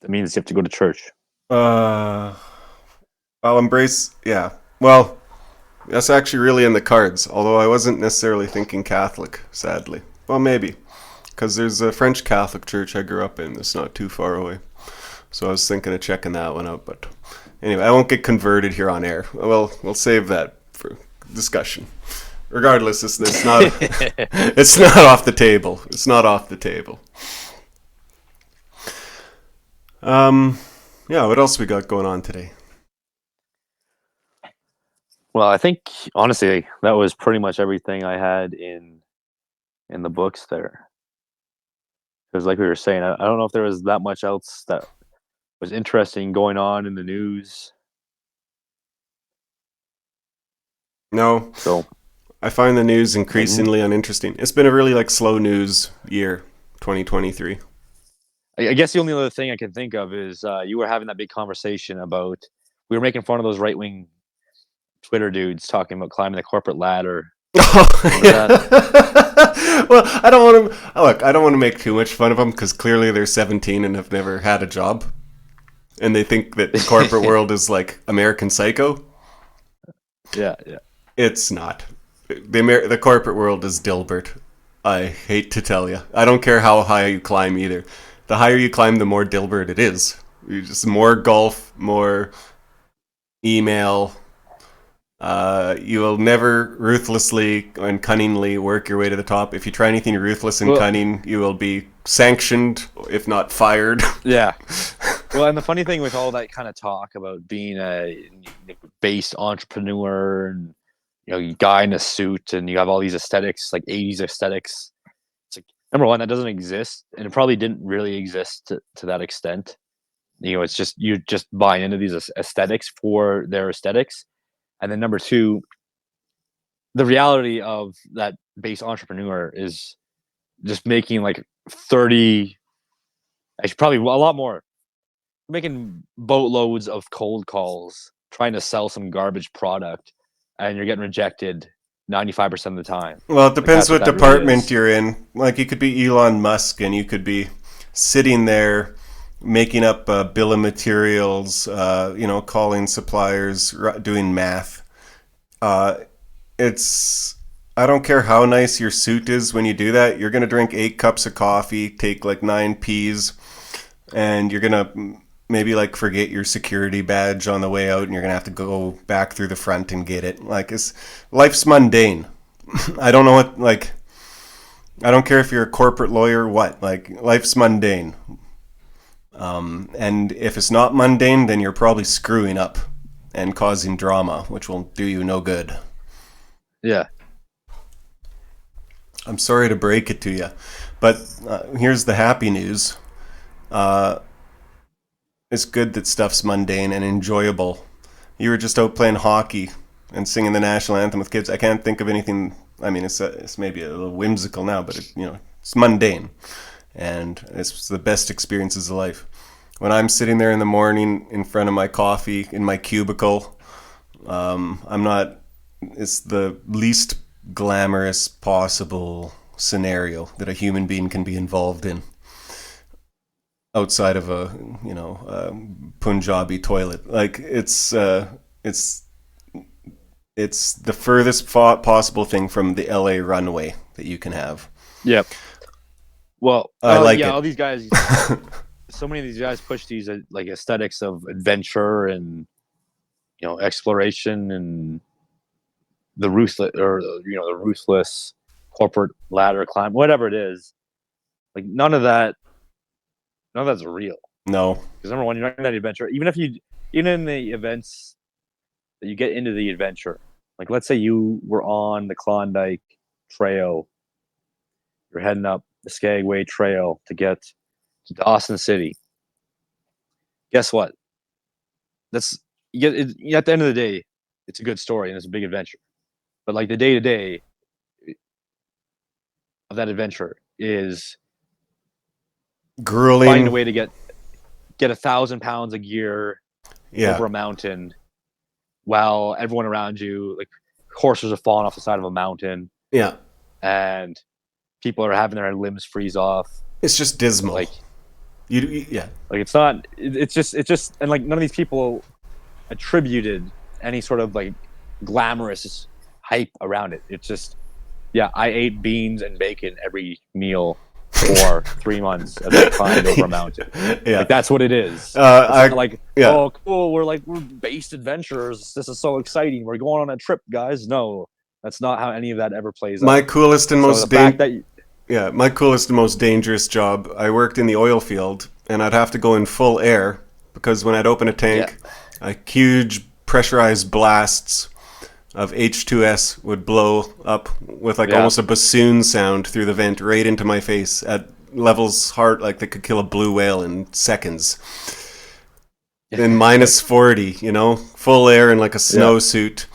That means you have to go to church. Uh, I'll embrace. Yeah. Well, that's actually really in the cards. Although I wasn't necessarily thinking Catholic, sadly. Well, maybe because there's a French Catholic church I grew up in that's not too far away. So I was thinking of checking that one out, but anyway, I won't get converted here on air. Well, we'll save that for discussion. Regardless, it's not it's not off the table. It's not off the table. Yeah. What else we got going on today? Well, I think honestly that was pretty much everything I had in the books there. Because like we were saying, I don't know if there was that much else that was interesting going on in the news. No, So I find the news increasingly uninteresting. It's been a really slow news year, 2023. I guess the only other thing I can think of is you were having that big conversation about we were making fun of those right wing Twitter dudes talking about climbing the corporate ladder. Well, I don't want to look. I don't want to make too much fun of them because clearly they're 17 and have never had a job, and they think that the corporate world is like American Psycho. Yeah. It's not. The corporate world is Dilbert. I hate to tell you. I don't care how high you climb either. The higher you climb, the more Dilbert it is. You just more golf, more email. You will never ruthlessly and cunningly work your way to the top. If you try anything ruthless and cunning, you will be sanctioned, if not fired. Yeah. Well, and the funny thing with all that kind of talk about being a based entrepreneur and you guy in a suit and you have all these aesthetics, like 80s aesthetics. It's like, number one, that doesn't exist, and it probably didn't really exist to that extent. It's just you're just buying into these aesthetics for their aesthetics. And then number two, the reality of that base entrepreneur is just making like 30, actually probably a lot more, making boatloads of cold calls, trying to sell some garbage product, and you're getting rejected 95% of the time. Well, it depends what department really you're in. Like, you could be Elon Musk and you could be sitting there making up a bill of materials, calling suppliers, doing math. I don't care how nice your suit is when you do that. You're going to drink 8 cups of coffee, take 9 peas, and you're going to maybe forget your security badge on the way out, and you're going to have to go back through the front and get it. Life's mundane. I don't know what, I don't care if you're a corporate lawyer or what. Life's mundane. And if it's not mundane, then you're probably screwing up and causing drama, which will do you no good. Yeah. I'm sorry to break it to you, but here's the happy news. It's good that stuff's mundane and enjoyable. You were just out playing hockey and singing the national anthem with kids. I can't think of anything. I mean, it's maybe a little whimsical now, but it's mundane, and it's the best experiences of life. When I'm sitting there in the morning in front of my coffee in my cubicle, I'm not. It's the least glamorous possible scenario that a human being can be involved in, outside of a Punjabi toilet. It's the furthest possible thing from the LA runway that you can have. Yep. Well, I like it. All these guys, so many of these guys push these aesthetics of adventure and exploration and the ruthless corporate ladder climb, whatever it is. None of that's real. No. Because number one, you're not in that adventure. Even in the events that you get into the adventure, let's say you were on the Klondike Trail, you're heading up the Skagway Trail to get to Dawson City. Guess what? At the end of the day, it's a good story and it's a big adventure. But the day to day of that adventure is grueling. Finding a way to get 1,000 pounds of gear, Yeah. over a mountain while everyone around you, like horses are falling off the side of a mountain Yeah. and people are having their limbs freeze off. It's just dismal. Like, yeah. like it's not. It's just, and like none of these people attributed any sort of like glamorous hype around it. It's just, yeah, I ate beans and bacon every meal for 3 months as I climbed over a mountain. Yeah. Like that's what it is. It's not like, oh, cool, we're based adventurers. This is so exciting. We're going on a trip, guys. No, that's not how any of that ever plays out. My coolest and most my coolest and most dangerous job. I worked in the oil field, and I'd have to go in full air because when I'd open a tank, huge pressurized blasts of H2S would blow up with like almost a bassoon sound through the vent right into my face at levels hard like they could kill a blue whale in seconds. In minus 40, you know, full air in like a snowsuit.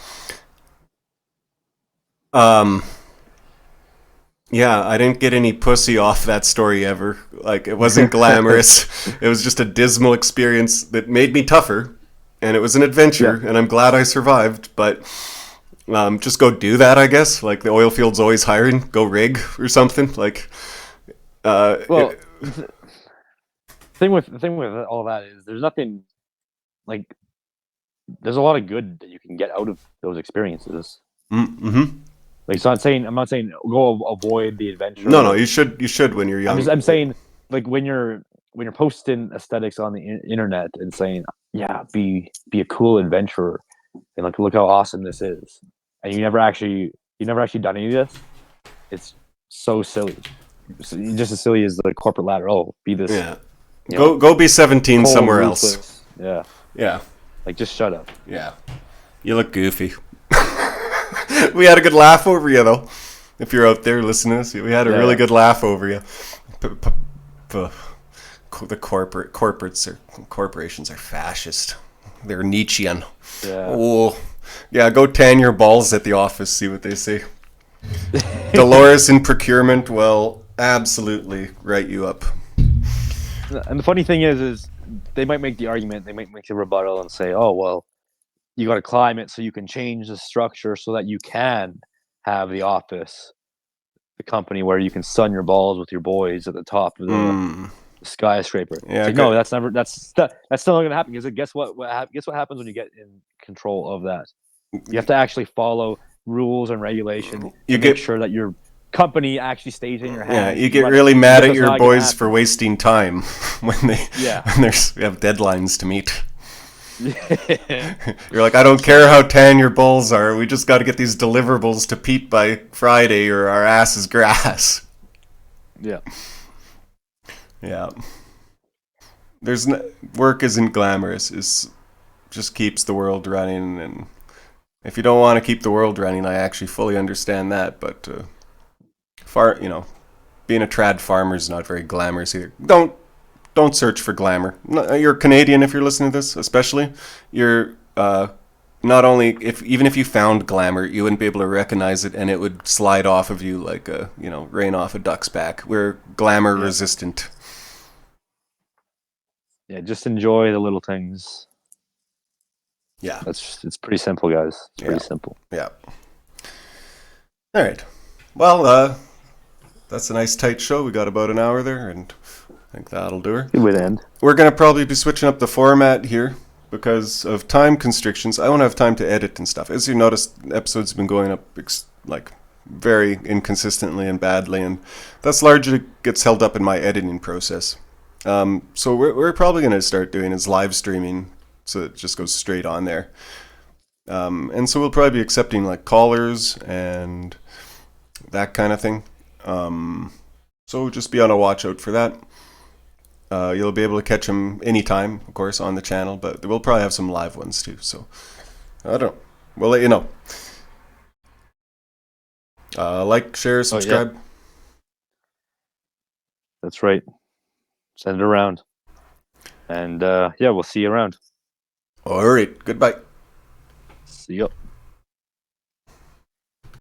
Yeah, I didn't get any pussy off that story ever. Like, it wasn't glamorous. It was just a dismal experience that made me tougher, and it was an adventure, and I'm glad I survived, but just go do that, I guess. Like, the oil field's always hiring. Go rig or something. Like, the thing with all that is there's nothing, like, there's a lot of good that you can get out of those experiences. Mm-hmm. Like, so I'm not saying go avoid the adventure. No, you should when you're young. I'm saying, like, when you're posting aesthetics on the internet and saying, yeah, be a cool adventurer and like look how awesome this is, and you never actually done any of this, it's so silly. Just as silly as the corporate ladder. Oh, be this. Yeah. Go be 17 somewhere ruthless. else. Yeah. Like, just shut up. Yeah. You look goofy. We had a good laugh over you, though. If you're out there listening to us, we had a really good laugh over you. The corporations are fascist. They're Nietzschean. Yeah. Oh, yeah. Go tan your balls at the office. See what they say. Dolores in procurement will absolutely write you up. And the funny thing is they might make the argument, they might make the rebuttal and say, "Oh, well, you got to climb it so you can change the structure so that you can have the office, the company where you can sun your balls with your boys at the top of the skyscraper." Yeah, like, no, that's still not going to happen, because guess what happens when you get in control of that? You have to actually follow rules and regulation. Make sure that your company actually stays in your hands. Yeah, you get really mad at your boys for wasting time when they have deadlines to meet. You're like, I don't care how tan your balls are. We just got to get these deliverables to Pete by Friday, or our ass is grass. Yeah. Work isn't glamorous. It just keeps the world running, and if you don't want to keep the world running, I actually fully understand that. But being a trad farmer is not very glamorous either. Don't search for glamour. You're Canadian if you're listening to this, especially. You're not only even if you found glamour, you wouldn't be able to recognize it, and it would slide off of you like rain off a duck's back. We're glamour resistant. Yeah, just enjoy the little things. Yeah, it's pretty simple, guys. It's pretty simple. Yeah. All right. Well, that's a nice tight show. We got about an hour there, and I think that'll do her. Good way to end. We're going to probably be switching up the format here because of time constrictions. I won't have time to edit and stuff. As you noticed, episodes have been going up very inconsistently and badly, and that's largely gets held up in my editing process. So we're probably going to start doing is live streaming, so it just goes straight on there. And so we'll probably be accepting like callers and that kind of thing. So just be on a watch out for that. You'll be able to catch them anytime, of course, on the channel, but we'll probably have some live ones too. So I don't know. We'll let you know. Like, share, subscribe. Yeah. That's right. Send it around. And we'll see you around. All right. Goodbye. See you.